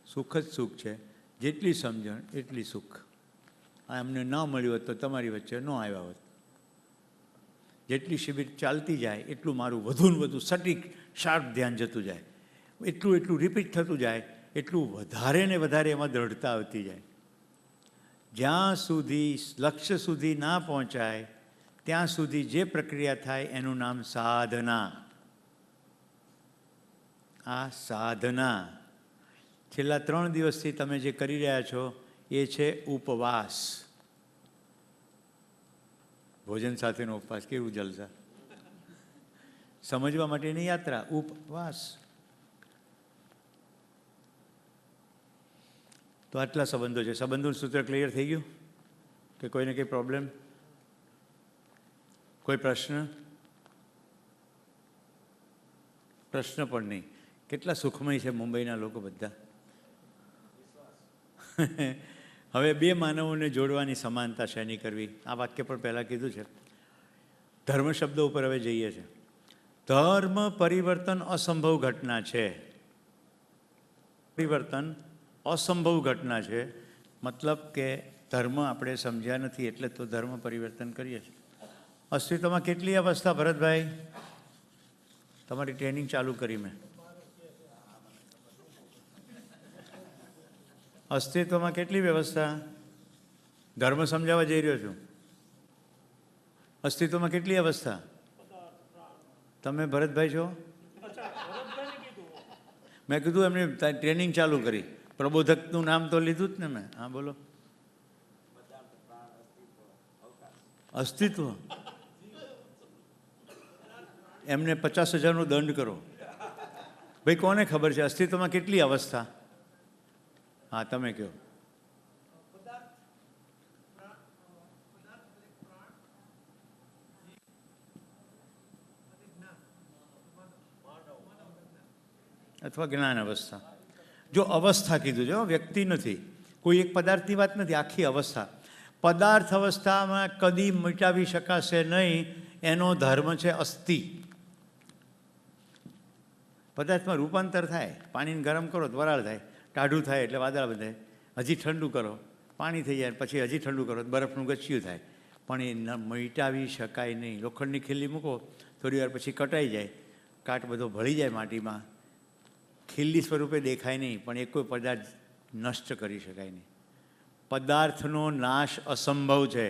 સુખ જ સુખ છે. જેટલી સમજણ એટલી સુખ. આ અમને ન મળ્યું હોત તો તમારી વચ્ચે ન આવ્યા હોત. જેટલી શિબિર ચાલતી જાય એટલું મારું વધુ ને વધુ સટીક શાર્પ ધ્યાન જતું જાય, એટલું રિપીટ થતું જાય, એટલું વધારે ને વધારે એમાં દૃઢતા આવતી જાય. જ્યાં સુધી લક્ષ્ય સુધી ના પહોંચાય ત્યાં સુધી જે પ્રક્રિયા થાય એનું નામ સાધના. આ સાધના છેલ્લા 3 દિવસથી તમે જે કરી રહ્યા છો એ છે ઉપવાસ. ભોજન સાથેનો ઉપવાસ, કેવું જલસા! સમજવા માટેની યાત્રા, ઉપવાસ. તો આટલા સંબંધો છે. સંબંધોનું સૂત્ર ક્લિયર થઈ ગયું કે કોઈને કંઈ પ્રોબ્લેમ, કોઈ પ્રશ્ન? પ્રશ્ન પણ નહીં. કેટલા સુખમય છે મુંબઈના લોકો બધા. હવે બે માનવોને જોડવાની સમાનતા શેની કરવી, આ વાક્ય પણ પહેલાં કીધું છે. ધર્મ શબ્દ ઉપર હવે જઈએ છીએ. ધર્મ પરિવર્તન અસંભવ ઘટના છે. પરિવર્તન અસંભવ ઘટના છે, મતલબ કે ધર્મ આપણે સમજ્યા નથી એટલે તો ધર્મ પરિવર્તન કરીએ છીએ. અસ્તિત્વમાં કેટલી અવસ્થા ભરતભાઈ? તમારી ટ્રેનિંગ ચાલુ કરી મેં. અસ્તિત્વમાં કેટલી વ્યવસ્થા? ધર્મ સમજાવવા જઈ રહ્યો છું. અસ્તિત્વમાં કેટલી અવસ્થા? તમે ભરતભાઈ છો? મેં કીધું એમને ટ્રેનિંગ ચાલુ કરી. પ્રબોધકનું નામ તો લીધું જ ને મેં. હા બોલો. અસ્તિત્વ એમને 50,000નો દંડ કરો. ભાઈ કોને ખબર છે અસ્તિત્વમાં કેટલી અવસ્થા? હા તમે કહો. અથવા જ્ઞાન અવસ્થા. જો અવસ્થા કીધું છે, વ્યક્તિ નથી, કોઈ એક પદાર્થની વાત નથી, આખી અવસ્થા. પદાર્થ અવસ્થામાં કદી મિટાવી શકાશે નહીં, એનો ધર્મ છે અસ્થિ. પદાર્થમાં રૂપાંતર થાય, પાણીને ગરમ કરો તો વરાળ થાય, ટાઢું થાય એટલે વાદળ બંધાય, હજી ઠંડુ કરો પાણી થઈ જાય, પછી હજી ઠંડુ કરો તો બરફનું ગચ્ચિયું થાય, પણ એ મિટાવી શકાય નહીં. લોખંડની ખીલ્લી મૂકો, થોડી વાર પછી કટાઈ જાય, કાટ બધો ભળી જાય માટીમાં, ખીલ્લી સ્વરૂપે દેખાય નહીં, પણ એ કોઈ પદાર્થ નષ્ટ કરી શકાય નહીં. પદાર્થનો નાશ અસંભવ છે,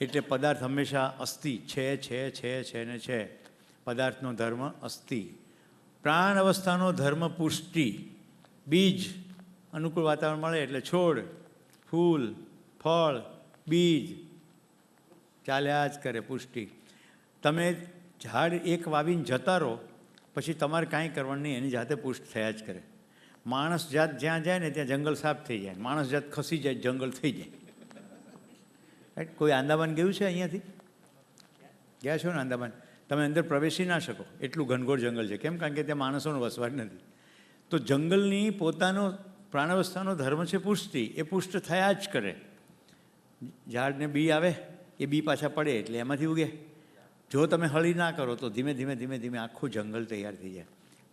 એટલે પદાર્થ હંમેશા અસ્થિ છે ને છે. પદાર્થનો ધર્મ અસ્થિ. પ્રાણ અવસ્થાનો ધર્મ પુષ્ટિ. બીજ અનુકૂળ વાતાવરણ મળે એટલે છોડ, ફૂલ, ફળ, બીજ ચાલ્યા જ કરે, પુષ્ટિ. તમે ઝાડ એક વાવીને જતા રહો, પછી તમારે કાંઈ કરવાનું નહીં, એની જાતે પુષ્ટ થયા જ કરે. માણસ જાત જ્યાં જાય ને ત્યાં જંગલ સાફ થઈ જાય, માણસ જાત ખસી જાય જંગલ થઈ જાય. રાઈટ? કોઈ આંદામાન ગયું છે અહીંયાથી? ગયા છો ને આંદામાન? તમે અંદર પ્રવેશી ના શકો, એટલું ઘનઘોર જંગલ છે. કેમ? કારણ કે ત્યાં માણસોનો વસવાટ નથી. તો જંગલની પોતાનો પ્રાણાવસ્થાનો ધર્મ છે પુષ્ટિ, એ પુષ્ટ થયા જ કરે. ઝાડને બી આવે, એ બી પાછા પડે એટલે એમાંથી ઉગે. જો તમે હળી ના કરો તો ધીમે ધીમે આખું જંગલ તૈયાર થઈ જાય.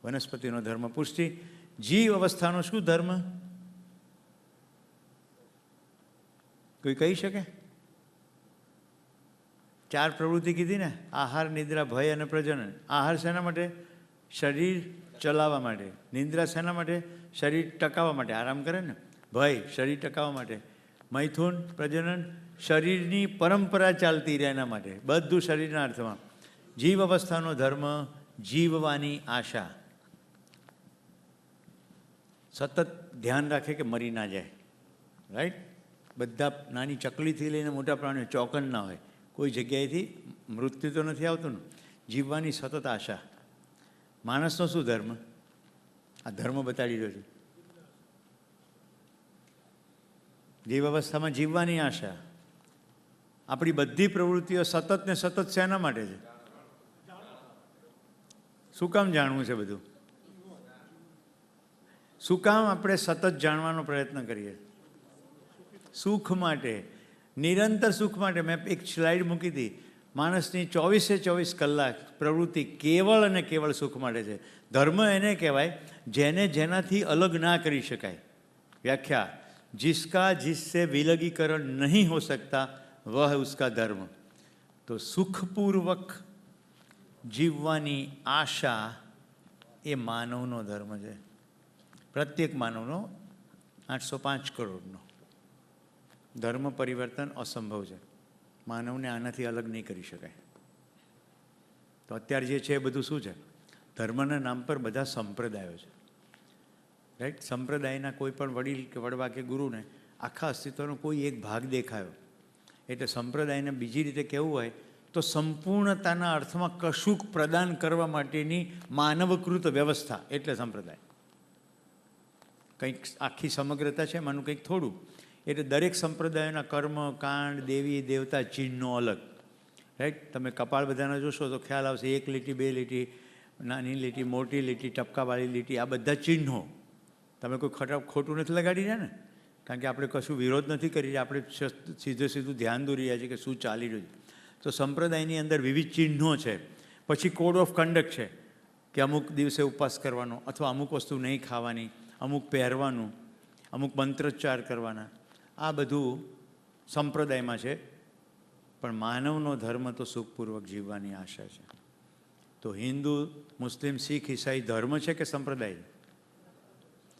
વનસ્પતિનો ધર્મ પુષ્ટિ. જીવ અવસ્થાનો શું ધર્મ? કોઈ કહી શકે? 4 પ્રવૃત્તિ કીધી ને, આહાર, નિદ્રા, ભય અને પ્રજનન. આહાર શેના માટે? શરીર ચલાવવા માટે. નિદ્રા શેના માટે? શરીર ટકાવવા માટે, આરામ કરે ને. ભય શરીર ટકાવવા માટે. મૈથુન, પ્રજનન શરીરની પરંપરા ચાલતી રહે એના માટે, બધું શરીરના અર્થમાં. જીવ અવસ્થાનો ધર્મ જીવવાની આશા. સતત ધ્યાન રાખે કે મરી ના જાય. રાઈટ? બધા નાની ચકલીથી લઈને મોટા પ્રાણીઓ ચોકન ના હોય, કોઈ જગ્યાએથી મૃત્યુ તો નથી આવતું ને. જીવવાની સતત આશા. માણસનો શું ધર્મ? આ ધર્મ બતાડી રહ્યો છું. જીવ અવસ્થામાં જીવવાની આશા. આપણી બધી પ્રવૃત્તિઓ સતત ને સતત શેના માટે છે? શું કામ જાણવું છે બધું? શું કામ આપણે સતત જાણવાનો પ્રયત્ન કરીએ? સુખ માટે, નિરંતર સુખ માટે. મેં એક સ્લાઇડ મૂકી હતી, માણસની 24 કલાક પ્રવૃત્તિ કેવળ અને કેવળ સુખ માટે છે. ધર્મ એને કહેવાય જેને જેનાથી અલગ ના કરી શકાય. વ્યાખ્યા: जिसका जिससे विलगीकरण नहीं हो सकता वह उसका धर्म. तो सुखपूर्वक जीवવાની આશા એ માનવનો ધર્મ છે. પ્રત્યેક માનવનો 805 કરોડનો. ધર્મ પરિવર્તન અસંભવ છે. માનવને આનાથી અલગ નહીં કરી શકાય. તો અત્યારે જે છે એ બધું શું છે? ધર્મના નામ પર બધા સંપ્રદાયો છે. રાઈટ? સંપ્રદાયના કોઈ પણ વડીલ કે વડવા કે ગુરુને આખા અસ્તિત્વનો કોઈ એક ભાગ દેખાયો. એટલે સંપ્રદાયને બીજી રીતે કહેવું હોય તો સંપૂર્ણતાના અર્થમાં કશુંક પ્રદાન કરવા માટેની માનવકૃત વ્યવસ્થા એટલે સંપ્રદાય. કંઈક આખી સમગ્રતા છે, એમાંનું કંઈક થોડું. એટલે દરેક સંપ્રદાયોના કર્મ, કાંડ, દેવી દેવતા, ચિહ્નો અલગ. રાઈટ? તમે કપાળ બધાના જોશો તો ખ્યાલ આવશે, 1 લીટી, 2 લીટી, નાની લીટી, મોટી લીટી, ટપકાવાળી લીટી, આ બધા ચિહ્નો. તમે કોઈ ખોટું નથી લગાડી રહ્યા ને, કારણ કે આપણે કશું વિરોધ નથી કરી રહ્યા, આપણે સીધું ધ્યાન દોરી રહ્યા છીએ કે શું ચાલી રહ્યું છે. તો સંપ્રદાયની અંદર વિવિધ ચિહ્નો છે. પછી કોડ ઓફ કન્ડક્ટ છે કે અમુક દિવસે ઉપવાસ કરવાનો, અથવા અમુક વસ્તુ નહીં ખાવાની, અમુક પહેરવાનું, અમુક મંત્રોચ્ચાર કરવાના. આ બધું સંપ્રદાયમાં છે. પણ માનવનો ધર્મ તો સુખપૂર્વક જીવવાની આશા છે. તો હિન્દુ, મુસ્લિમ, શીખ, ઈસાઈ ધર્મ છે કે સંપ્રદાય છે?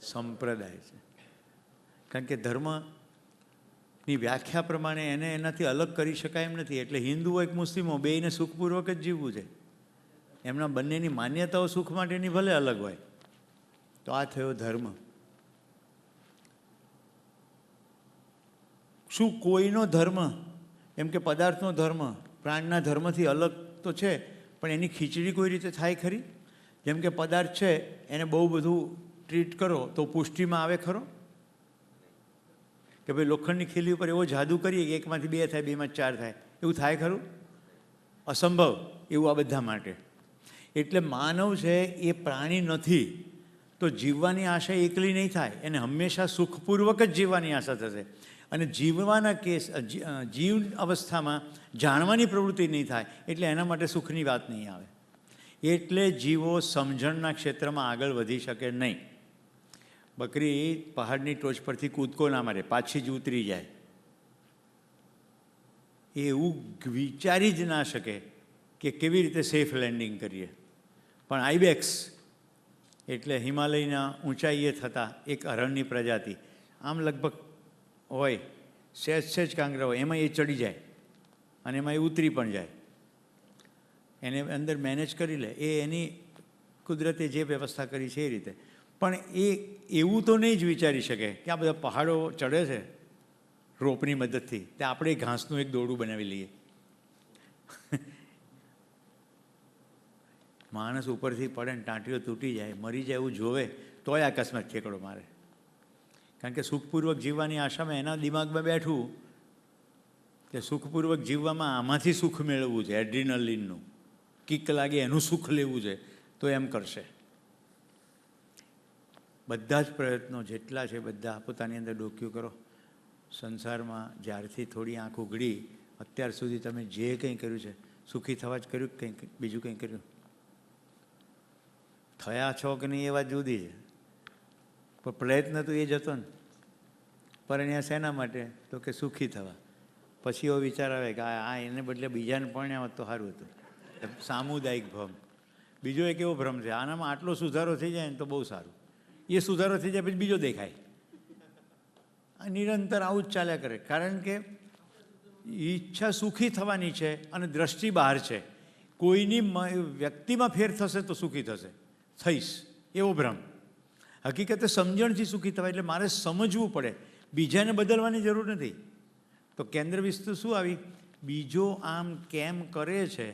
સંપ્રદાય છે. કારણ કે ધર્મની વ્યાખ્યા પ્રમાણે એને એનાથી અલગ કરી શકાય એમ નથી. એટલે હિન્દુ હોય કે મુસ્લિમ હોય, બેયને સુખપૂર્વક જ જીવવું છે. એમના બંનેની માન્યતાઓ સુખ માટેની ભલે અલગ હોય. તો આ થયો ધર્મ. શું કોઈનો ધર્મ, એમ કે પદાર્થનો ધર્મ પ્રાણના ધર્મથી અલગ તો છે, પણ એની ખીચડી કોઈ રીતે થાય ખરી? જેમ કે પદાર્થ છે એને બહુ બધું ટ્રીટ કરો તો પુષ્ટિમાં આવે ખરો? કે ભાઈ લોખંડની ખીલી ઉપર એવો જાદુ કરીએ કે 1માંથી 2 થાય, 2માંથી 4 થાય, એવું થાય ખરું? અસંભવ. એવું આ બધા માટે. એટલે માનવ છે એ પ્રાણી નથી, તો જીવવાની આશા એકલી નહીં થાય. એને હંમેશા સુખપૂર્વક જ જીવવાની આશા થશે. અને જીવવાના જીવ અવસ્થામાં જાણવાની પ્રવૃત્તિ નહીં થાય, એટલે એના માટે સુખની વાત નહીં આવે. એટલે જીવો સમજણના ક્ષેત્રમાં આગળ વધી શકે નહીં. બકરી પહાડની ટોચ પરથી કૂદકો ના મારે, પાછી જ ઉતરી જાય. એવું વિચારી જ ના શકે કે કેવી રીતે સેફ લેન્ડિંગ કરીએ. પણ આઈબેક્સ એટલે હિમાલયના ઊંચાઈએ થતા એક હરણની પ્રજાતિ, આમ લગભગ હોય, સહેજ કાંગરા હોય, એમાં એ ચડી જાય અને એમાં એ ઉતરી પણ જાય. એને અંદર મેનેજ કરી લે. એ એની કુદરતે જે વ્યવસ્થા કરી છે એ રીતે. પણ એ એવું તો નહીં જ વિચારી શકે કે આ બધા પહાડો ચડે છે રોપની મદદથી, તે આપણે ઘાસનું એક દોરડું બનાવી લઈએ. માણસ ઉપરથી પડે ને ટાંટીઓ તૂટી જાય, મરી જાય એવું જોવે તોય આકાશમાં ઠેકડો મારે. કારણ કે સુખપૂર્વક જીવવાની આશામાં એના દિમાગમાં બેઠું કે સુખપૂર્વક જીવવામાં આમાંથી સુખ મેળવવું છે, એડ્રીનલિનનું કિક લાગે એનું સુખ લેવું છે, તો એમ કરશે. બધા જ પ્રયત્નો જેટલા છે બધા પોતાની અંદર ડોક્યું કરો. સંસારમાં જ્યારથી થોડી આંખ ઉઘડી અત્યાર સુધી તમે જે કંઈ કર્યું છે, સુખી થવા જ કર્યું કે કંઈ બીજું કંઈ કર્યું? થયા છો કે નહીં એ વાત જુદી છે, પણ પ્રયત્ન તો એ જ હતો ને. પરણ્યા શેના માટે? તો કે સુખી થવા. પછી એવો વિચાર આવે કે આ એને બદલે બીજાને પરણ્યા હોત તો સારું હતું. સામુદાયિક ભ્રમ. બીજો એક એવો ભ્રમ છે, આનામાં આટલો સુધારો થઈ જાય ને તો બહુ સારું. એ સુધારો થઈ જાય પછી બીજો દેખાય. આ નિરંતર આવું જ ચાલ્યા કરે. કારણ કે ઈચ્છા સુખી થવાની છે અને દ્રષ્ટિ બહાર છે. કોઈની વ્યક્તિમાં ફેર થશે તો સુખી થઈશ એવો ભ્રમ. હકીકતે સમજણથી સુખી થવાય. એટલે મારે સમજવું પડે, બીજાને બદલવાની જરૂર નથી. તો કેન્દ્ર વસ્તુ શું આવી? બીજો આમ કેમ કરે છે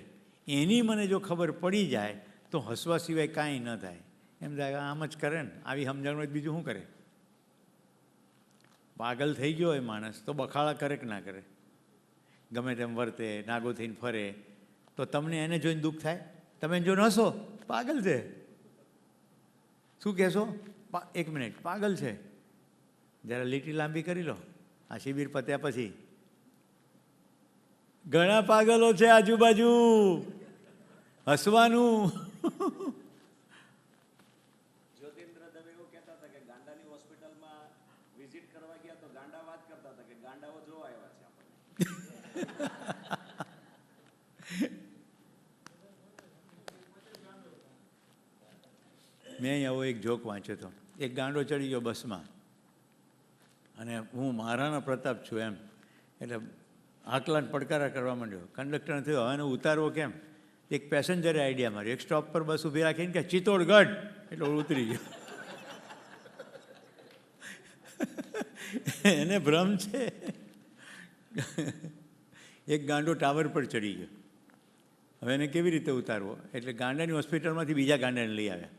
એની મને જો ખબર પડી જાય તો હસવા સિવાય કાંઈ ન થાય. એમ થાય આમ જ કરે ને, આવી સમજણ હોય બીજું શું કરે? પાગલ થઈ ગયો હોય માણસ તો બખાડા કરે કે ના કરે? ગમે તેમ વર્તે, નાગો થઈને ફરે, તો તમને એને જોઈને દુઃખ થાય? તમે જો હસો, પાગલ છે. શું કહેશો? 1 મિનિટ, પાગલ છે. જરા લીટી લાંબી કરી લો. આ શિબિર પત્યા પછી ઘણા પાગલો છે આજુબાજુ. હસવાનું. જ્યોતિન્દ્ર દવે એવું કહેતા હતા કે ગાંડાની હોસ્પિટલમાં વિઝિટ કરવા ગયા તો ગાંડા વાત કરતા હતા કે ગાંડાઓ જોવા આવ્યા છે આપણને. મેં આવો એક જોક વાંચ્યો હતો. એક ગાંડો ચડી ગયો બસમાં અને હું મહારાણા પ્રતાપ છું એમ, એટલે આકલાને પડકારા કરવા માંડ્યો. કંડક્ટરને થયો હવે ઉતારવો કેમ? એક પેસેન્જરે આઈડિયા માર્યો. એક સ્ટોપ પર બસ ઊભી રાખીને કે ચિત્તોડગઢ, એટલે ઉતરી ગયો. એને ભ્રમ છે. એક ગાંડો ટાવર પર ચડી ગયો. હવે એને કેવી રીતે ઉતારવો? એટલે ગાંડાની હોસ્પિટલમાંથી બીજા ગાંડાને લઈ આવ્યા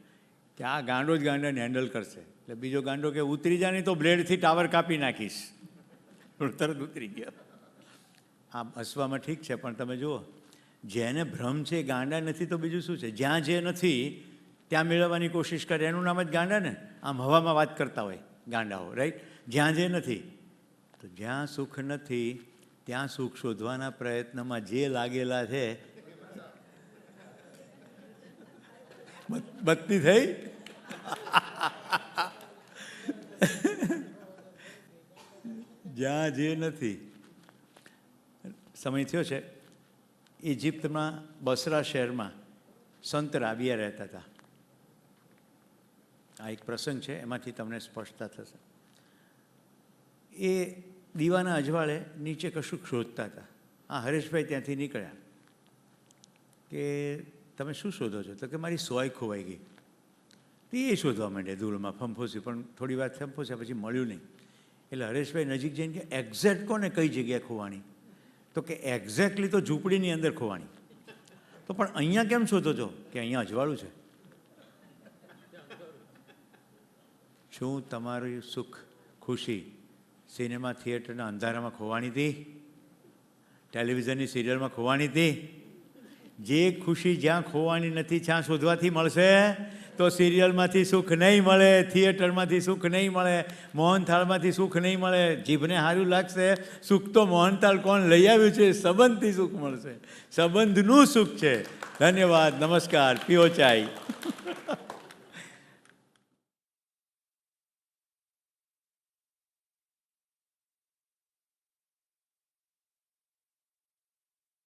કે આ ગાંડો જ ગાંડાને હેન્ડલ કરશે. એટલે બીજો ગાંડો કે ઉતરી જા નહીં તો બ્લેડથી ટાવર કાપી નાખીશ. તરત ઉતરી ગયો. આ હસવામાં ઠીક છે, પણ તમે જુઓ, જેને ભ્રમ છે ગાંડા નથી તો બીજું શું છે? જ્યાં જે નથી ત્યાં મેળવવાની કોશિશ કરે, એનું નામ જ ગાંડા ને. આમ હવામાં વાત કરતા હોય ગાંડાઓ, રાઈટ? જ્યાં જે નથી, તો જ્યાં સુખ નથી ત્યાં સુખ શોધવાના પ્રયત્નમાં જે લાગેલા છે. બત્તી થઈ. જ્યાં જે નથી. સમય થયો છે. ઇજિપ્તમાં બસરા શહેરમાં સંત રાબિયા રહેતા હતા. આ એક પ્રસંગ છે, એમાંથી તમને સ્પષ્ટતા થશે. એ દીવાના અજવાળે નીચે કશુંક શોધતા હતા. આ હરેશભાઈ ત્યાંથી નીકળ્યા કે તમે શું શોધો છો? તો કે મારી સોય ખોવાઈ ગઈ. એ શોધવા માંડ્યા ધૂળમાં, ફંફોસ્યું, પણ થોડી વાર ફંફોસ્યા પછી મળ્યું નહીં. એટલે હરેશભાઈ નજીક જઈને કે એક્ઝેક્ટ કોને કઈ જગ્યાએ ખોવાની? તો કે એક્ઝેક્ટલી તો ઝૂંપડીની અંદર ખોવાની. તો પણ અહીંયા કેમ શોધો છો? કે અહીંયા અજવાળું છે. શું તમારું સુખ, ખુશી સિનેમા થિયેટરના અંધારામાં ખોવાની હતી? ટેલિવિઝનની સિરિયલમાં ખોવાની હતી? જે ખુશી જ્યાં ખોવાની નથી ત્યાં શોધવાથી મળશે. તો સિરિયલમાંથી સુખ નહીં મળે, થિયેટરમાંથી સુખ નહીં મળે, મોહનથાળમાંથી સુખ નહીં મળે. જીભને સારું લાગશે, સુખ તો મોહનથાળ કોણ લઈ આવ્યું છે? સંબંધથી સુખ મળશે. સંબંધનું સુખ છે. ધન્યવાદ, નમસ્કાર, પીઓ ચાય.